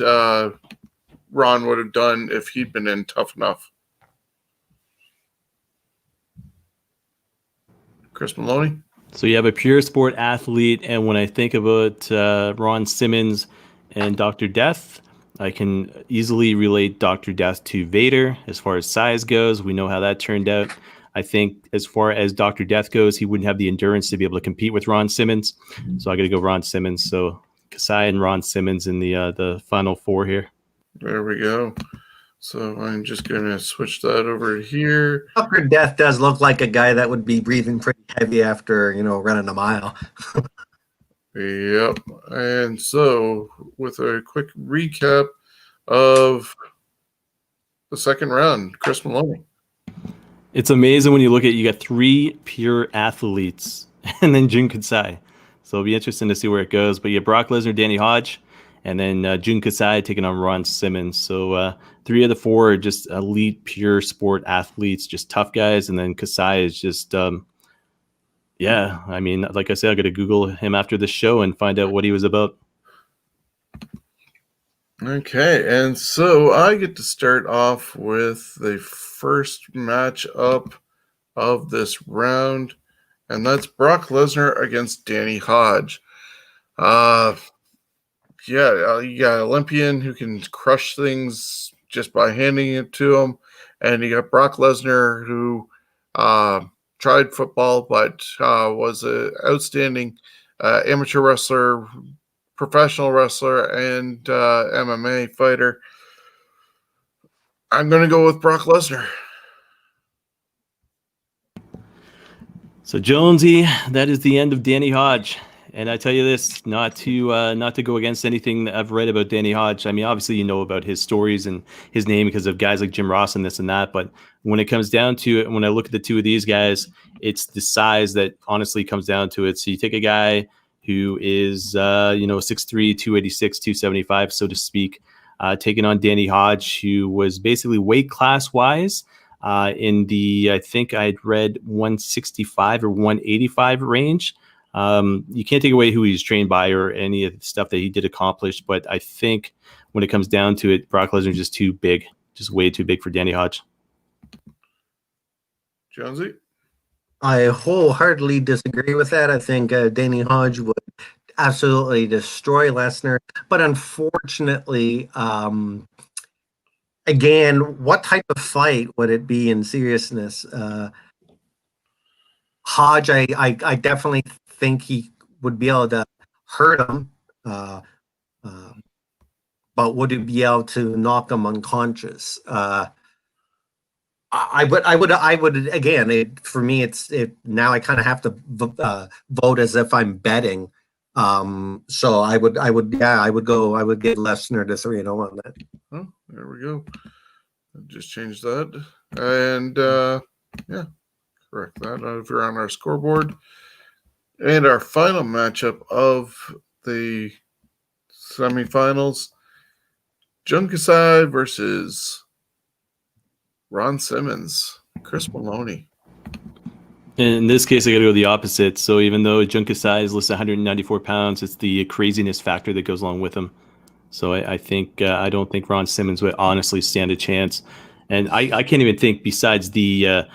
Ron would have done if he'd been in Tough Enough. Chris Maloney? So you have a pure sport athlete, and when I think about Ron Simmons and Dr. Death, I can easily relate Dr. Death to Vader as far as size goes. We know how that turned out. I think as far as Dr. Death goes, he wouldn't have the endurance to be able to compete with Ron Simmons. So I got to go Ron Simmons. So Kasai and Ron Simmons in the final four here. There we go. So I'm just going to switch that over here. Dr. Death does look like a guy that would be breathing pretty heavy after, running a mile. Yep. And so with a quick recap of the second round, Chris Maloney. It's amazing when you look at you got three pure athletes and then Jun Kasai. So it'll be interesting to see where it goes. But you have Brock Lesnar, Danny Hodge, and then Jun Kasai taking on Ron Simmons. So three of the four are just elite, pure sport athletes, just tough guys. And then Kasai is just, yeah, I mean, like I said, I got to Google him after the show and find out what he was about. Okay, and so I get to start off with the first matchup of this round, and that's Brock Lesnar against Danny Hodge. You got Olympian who can crush things just by handing it to him, and you got Brock Lesnar who tried football but was an outstanding amateur wrestler, professional wrestler, and MMA fighter. I'm going to go with Brock Lesnar. So Jonesy, that is the end of Danny Hodge. And I tell you this, not to go against anything that I've read about Danny Hodge. I mean, obviously you know about his stories and his name because of guys like Jim Ross and this and that. But when it comes down to it, when I look at the two of these guys, it's the size that honestly comes down to it. So you take a guy who is 6'3", 286, 275, so to speak, taking on Danny Hodge, who was basically weight class wise in the, I think I'd read 165 or 185 range. You can't take away who he's trained by or any of the stuff that he did accomplish, but I think when it comes down to it, Brock Lesnar is just too big, just way too big for Danny Hodge. Jonesy? I wholeheartedly disagree with that. I think Danny Hodge would absolutely destroy Lesnar, but unfortunately, again, what type of fight would it be in seriousness? Hodge, I definitely think he would be able to hurt him, but would he be able to knock him unconscious? I would again. For me, now I kind of have to vote as if I'm betting. So I would give Lesnar to 3-0 on that. Oh, there we go. I just changed that, and correct that over on our scoreboard. And our final matchup of the semifinals: Jun Kasai versus Ron Simmons. Chris Maloney. In this case, I got to go the opposite. So even though Jun Kasai is listed 194 pounds, it's the craziness factor that goes along with him. So I think I don't think Ron Simmons would honestly stand a chance. And I can't even think besides the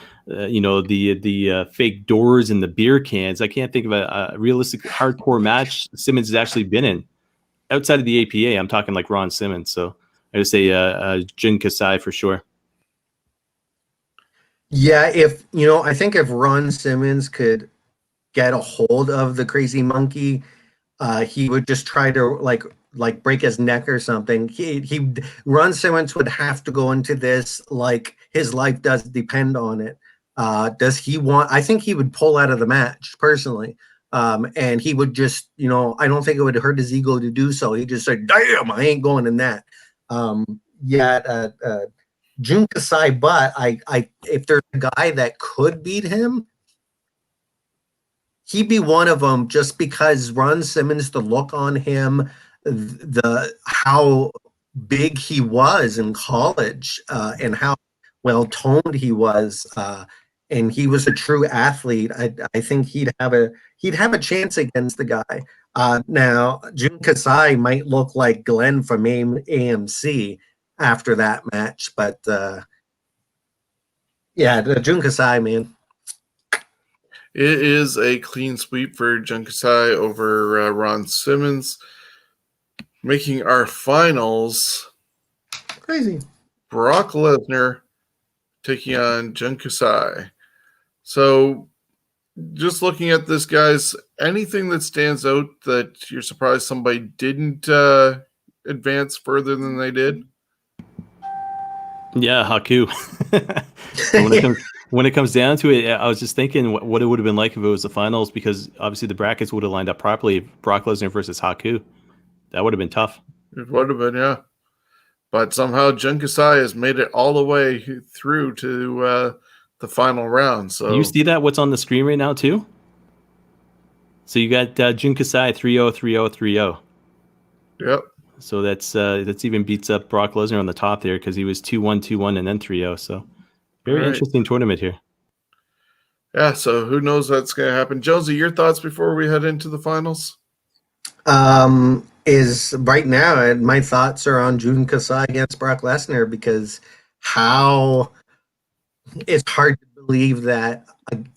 fake doors and the beer cans. I can't think of a realistic hardcore match Simmons has actually been in outside of the APA. I'm talking like Ron Simmons. So I would say Jun Kasai for sure. Yeah, I think if Ron Simmons could get a hold of the crazy monkey, he would just try to like break his neck or something. Ron Simmons would have to go into this like his life does depend on it. Does he want? I think he would pull out of the match personally, and he would just, I don't think it would hurt his ego to do so. He'd just say, "Damn, I ain't going in that." Jun Kasai, but if there's a guy that could beat him, he'd be one of them just because Ron Simmons, the look on him, the how big he was in college, and how well toned he was, and he was a true athlete. I think he'd have a chance against the guy. Now, Jun Kasai might look like Glenn from AMC after that match, but yeah, Jun Kasai, man. It is a clean sweep for Jun Kasai over Ron Simmons. Making our finals, Crazy. Brock Lesnar taking on Jun Kasai. So, just looking at this, guys, anything that stands out that you're surprised somebody didn't advance further than they did? Yeah, Haku. When it comes down to it, I was just thinking what it would have been like if it was the finals, because obviously the brackets would have lined up properly. Brock Lesnar versus Haku. That would have been tough. It would have been, yeah. But somehow Jun Kasai has made it all the way through to the final round. So you see that what's on the screen right now too? So you got Jun Kasai 3-0, 3-0, 3-0. Yep. So that's even beats up Brock Lesnar on the top there, because he was 2-1, 2-1, and then 3-0. So very interesting tournament here. Yeah, so who knows what's going to happen. Jonesy, your thoughts before we head into the finals? Is right now, my thoughts are on Jun Kasai against Brock Lesnar, because how it's hard to believe that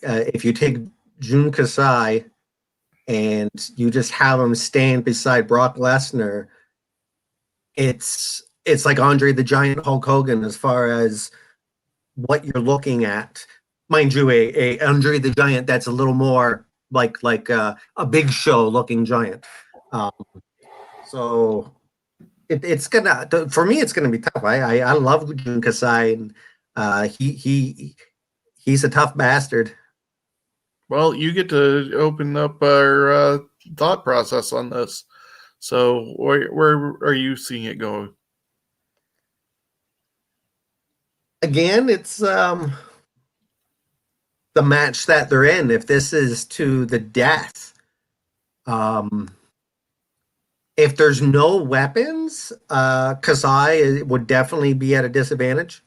if you take Jun Kasai and you just have him stand beside Brock Lesnar, it's like Andre the Giant, Hulk Hogan, as far as what you're looking at. Mind you, a Andre the Giant that's a little more like a Big Show looking giant. So it's gonna, for me, it's gonna be tough. I love Jun Kasai, and he's a tough bastard. Well, you get to open up our thought process on this. So where are you seeing it go? Again, it's the match that they're in. If this is to the death, if there's no weapons, Kasai would definitely be at a disadvantage.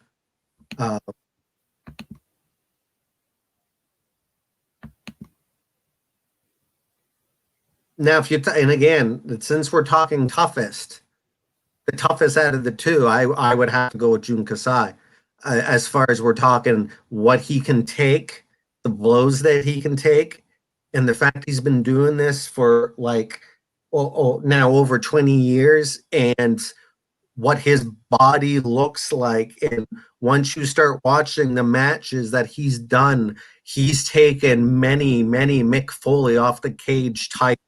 Now, if and again, since we're talking toughest, the toughest out of the two, I would have to go with Jun Kasai. As far as we're talking what he can take, the blows that he can take, and the fact he's been doing this for now over 20 years, and what his body looks like. And once you start watching the matches that he's done, he's taken many Mick Foley off the cage type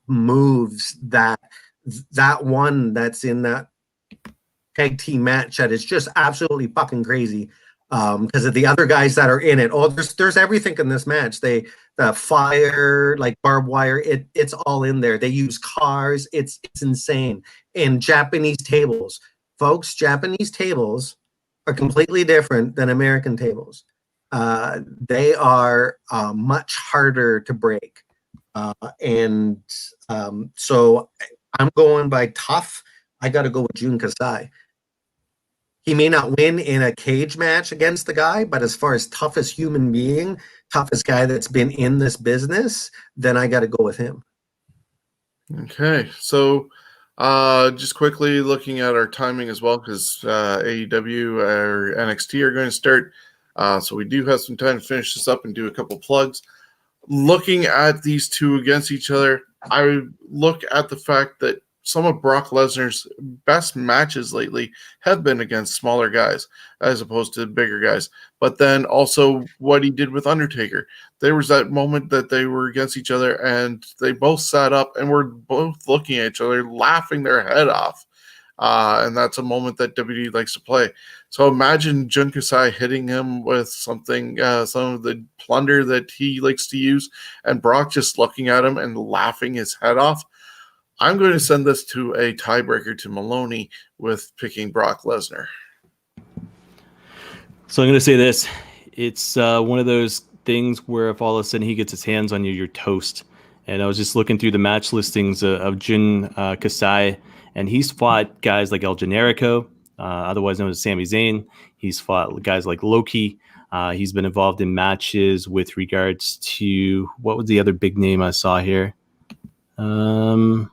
moves. That one that's in that tag team match that is just absolutely fucking crazy, because of the other guys that are in it. Oh, there's everything in this match. The fire, like barbed wire, it's all in there. They use cars. It's insane. And Japanese tables, folks, Japanese tables are completely different than American tables. They are much harder to break. So I'm going by tough. I got to go with Jun Kasai. He may not win in a cage match against the guy, but as far as toughest human being, toughest guy that's been in this business, then I got to go with him. Okay, so just quickly looking at our timing as well, because AEW or NXT are going to start. So we do have some time to finish this up and do a couple plugs. Looking at these two against each other, I look at the fact that some of Brock Lesnar's best matches lately have been against smaller guys as opposed to bigger guys. But then also what he did with Undertaker. There was that moment that they were against each other and they both sat up and were both looking at each other, laughing their head off. And that's a moment that WWE likes to play. So imagine Jun Kasai hitting him with something, some of the plunder that he likes to use, and Brock just looking at him and laughing his head off. I'm going to send this to a tiebreaker to Maloney with picking Brock Lesnar. So I'm going to say this. It's one of those things where if all of a sudden he gets his hands on you, you're toast. And I was just looking through the match listings of Jun Kasai, and he's fought guys like El Generico, otherwise known as Sami Zayn. He's fought guys like Loki. He's been involved in matches with regards to, what was the other big name I saw here? Sami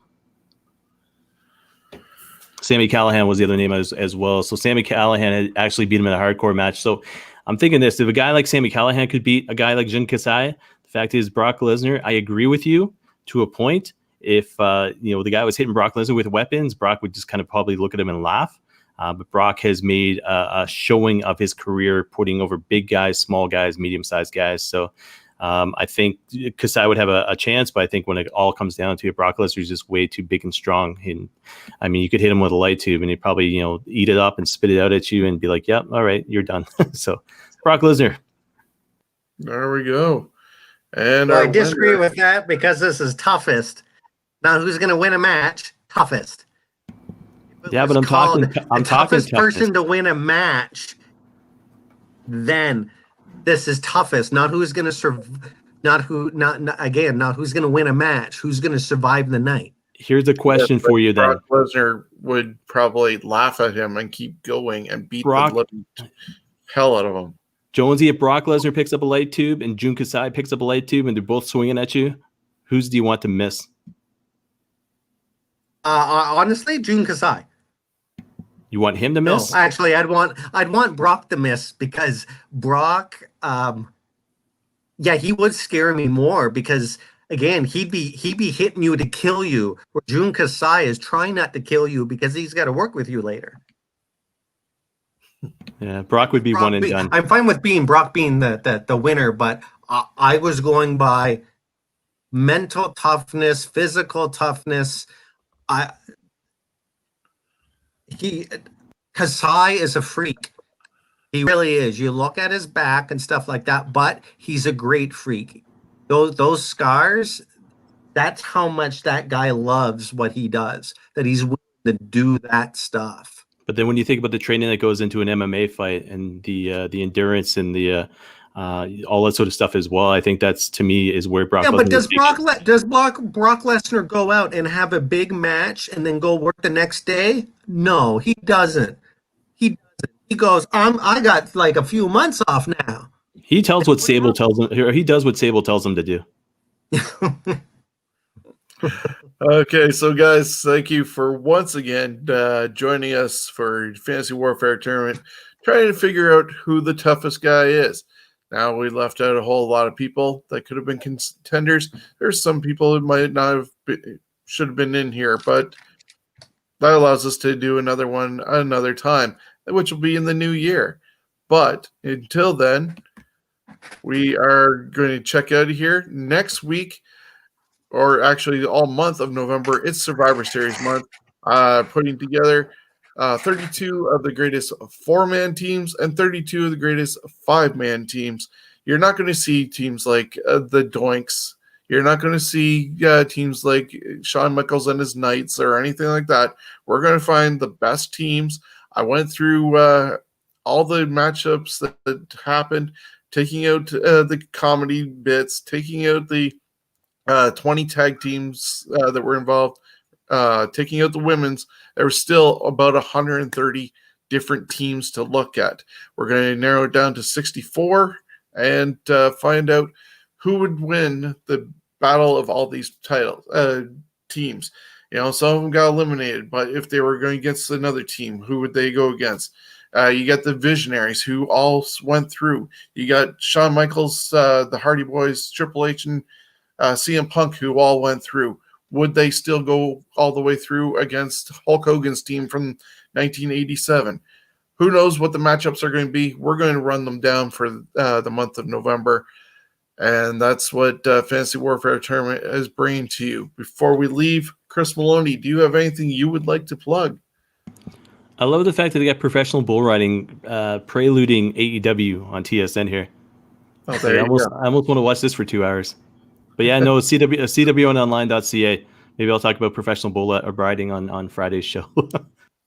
Callihan was the other name as well. So Sami Callihan had actually beat him in a hardcore match. So I'm thinking this, if a guy like Sami Callihan could beat a guy like Jun Kasai, the fact is Brock Lesnar, I agree with you to a point. If the guy was hitting Brock Lesnar with weapons, Brock would just kind of probably look at him and laugh. But Brock has made a showing of his career, putting over big guys, small guys, medium-sized guys. So I think Kasai would have a chance, but I think when it all comes down to it, Brock Lesnar is just way too big and strong. And I mean, you could hit him with a light tube and he'd probably, eat it up and spit it out at you and be like, yep, all right, you're done. So Brock Lesnar. There we go. And I disagree with that because this is toughest. Now, who's going to win a match? Toughest. Yeah, but I'm talking toughest person to win a match. Then this is toughest. Not who's going to not who's going to win a match. Who's going to survive the night? Here's a question for you then. Brock Lesnar would probably laugh at him and keep going and beat the living hell out of him. Jonesy, if Brock Lesnar picks up a light tube and Jun Kasai picks up a light tube and they're both swinging at you, whose do you want to miss? Honestly, Jun Kasai. You want him to miss? No, actually, I'd want Brock to miss because Brock, he would scare me more because again, he'd be hitting you to kill you. Where Jun Kasai is trying not to kill you because he's got to work with you later. Yeah, Brock would be one and done. I'm fine with Brock being the winner, but I was going by mental toughness, physical toughness. Kasai is a freak. He really is. You look at his back and stuff like that, but he's a great freak. Those scars, that's how much that guy loves what he does, that he's willing to do that stuff. But then when you think about the training that goes into an MMA fight and the endurance and the all that sort of stuff as well, I think that's, to me, is where Brock. Yeah, but does Brock Lesnar go out and have a big match and then go work the next day? No, he doesn't. He goes, I got like a few months off now. He tells what Sable tells him. He does what Sable tells him to do. Okay, so guys, thank you for once again joining us for Fantasy Warfare Tournament, trying to figure out who the toughest guy is. Now, we left out a whole lot of people that could have been contenders. There's some people who might not have should have been in here, but that allows us to do another one another time, which will be in the new year. But until then, we are going to check out of here next week. Or actually all month of November, it's Survivor Series month, putting together 32 of the greatest 4-man teams and 32 of the greatest 5-man teams. You're not going to see teams like the Doinks. You're not going to see teams like Shawn Michaels and his Knights or anything like that. We're going to find the best teams. I went through all the matchups that happened, taking out the comedy bits, taking out the 20 tag teams that were involved, taking out the women's. There were still about 130 different teams to look at. We're going to narrow it down to 64 and find out who would win the battle of all these teams. Some of them got eliminated, but if they were going against another team, who would they go against? You got the Visionaries who all went through. You got Shawn Michaels, the Hardy Boys, Triple H, and CM Punk, who all went through. Would they still go all the way through against Hulk Hogan's team from 1987? Who knows what the matchups are going to be? We're going to run them down for the month of November. And that's what Fantasy Warfare Tournament is bringing to you. Before we leave, Chris Maloney, do you have anything you would like to plug? I love the fact that they got professional bull riding preluding AEW on TSN here. Oh, there I almost want to watch this for 2 hours. But yeah, no, CWNonline.ca. Maybe I'll talk about professional bull riding on Friday's show.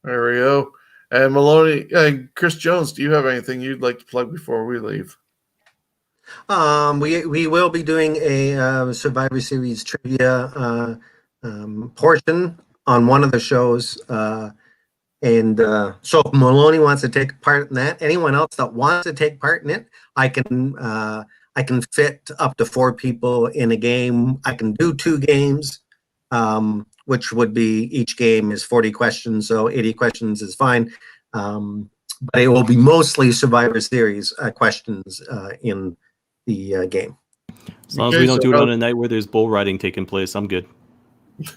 There we go. And Maloney, Chris Jones, do you have anything you'd like to plug before we leave? We will be doing a Survivor Series trivia portion on one of the shows. And so if Maloney wants to take part in that, anyone else that wants to take part in it, I can fit up to 4 people in a game. I can do 2 games, which would be each game is 40 questions, so 80 questions is fine. But it will be mostly Survivor Series questions in the game. As long as we don't do it on a night where there's bull riding taking place, I'm good.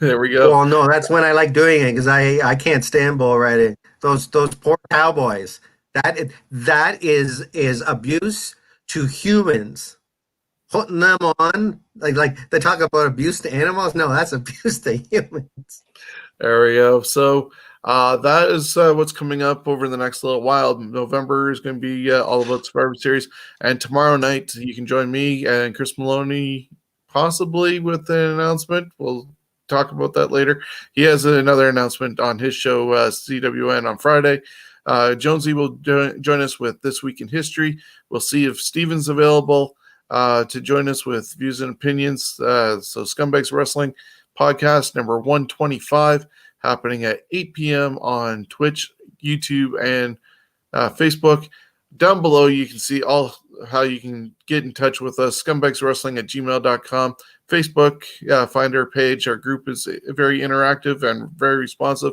There we go. Well, no, that's when I like doing it because I can't stand bull riding. Those poor cowboys. That is abuse to humans. Putting them on like they talk about abuse to animals. No, that's abuse to humans. There we go. So that is what's coming up over the next little while. November is going to be all about Survivor Series, and tomorrow night you can join me and Chris Maloney possibly with an announcement. We'll talk about that later. He has another announcement on his show, CWN, on Friday. Jonesy will join us with This Week in History. We'll see if Steven's available to join us with Views and Opinions. So Scumbags Wrestling podcast number 125, happening at 8 p.m. on Twitch, YouTube, and Facebook. Down below, you can see all how you can get in touch with us, scumbagswrestling@gmail.com. Facebook, find our page. Our group is very interactive and very responsive.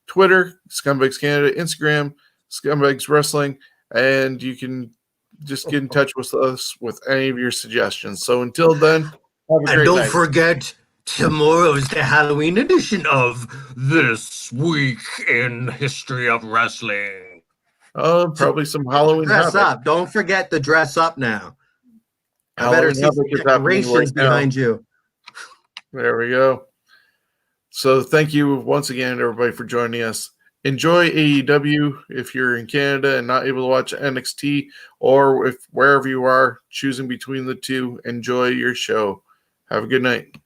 Twitter, Scumbags Canada. Instagram, Scumbags Wrestling. And you can just get in touch with us with any of your suggestions. So until then, have a great And don't night. forget, tomorrow's the Halloween edition of This Week in History of Wrestling. Probably some Halloween Dress havoc. up. Don't forget to dress up now. I Halloween better see havoc some is happening decorations right now. behind you. There we go. So thank you once again, everybody, for joining us. Enjoy AEW if you're in Canada and not able to watch NXT, or if wherever you are choosing between the two, enjoy your show. Have a good night.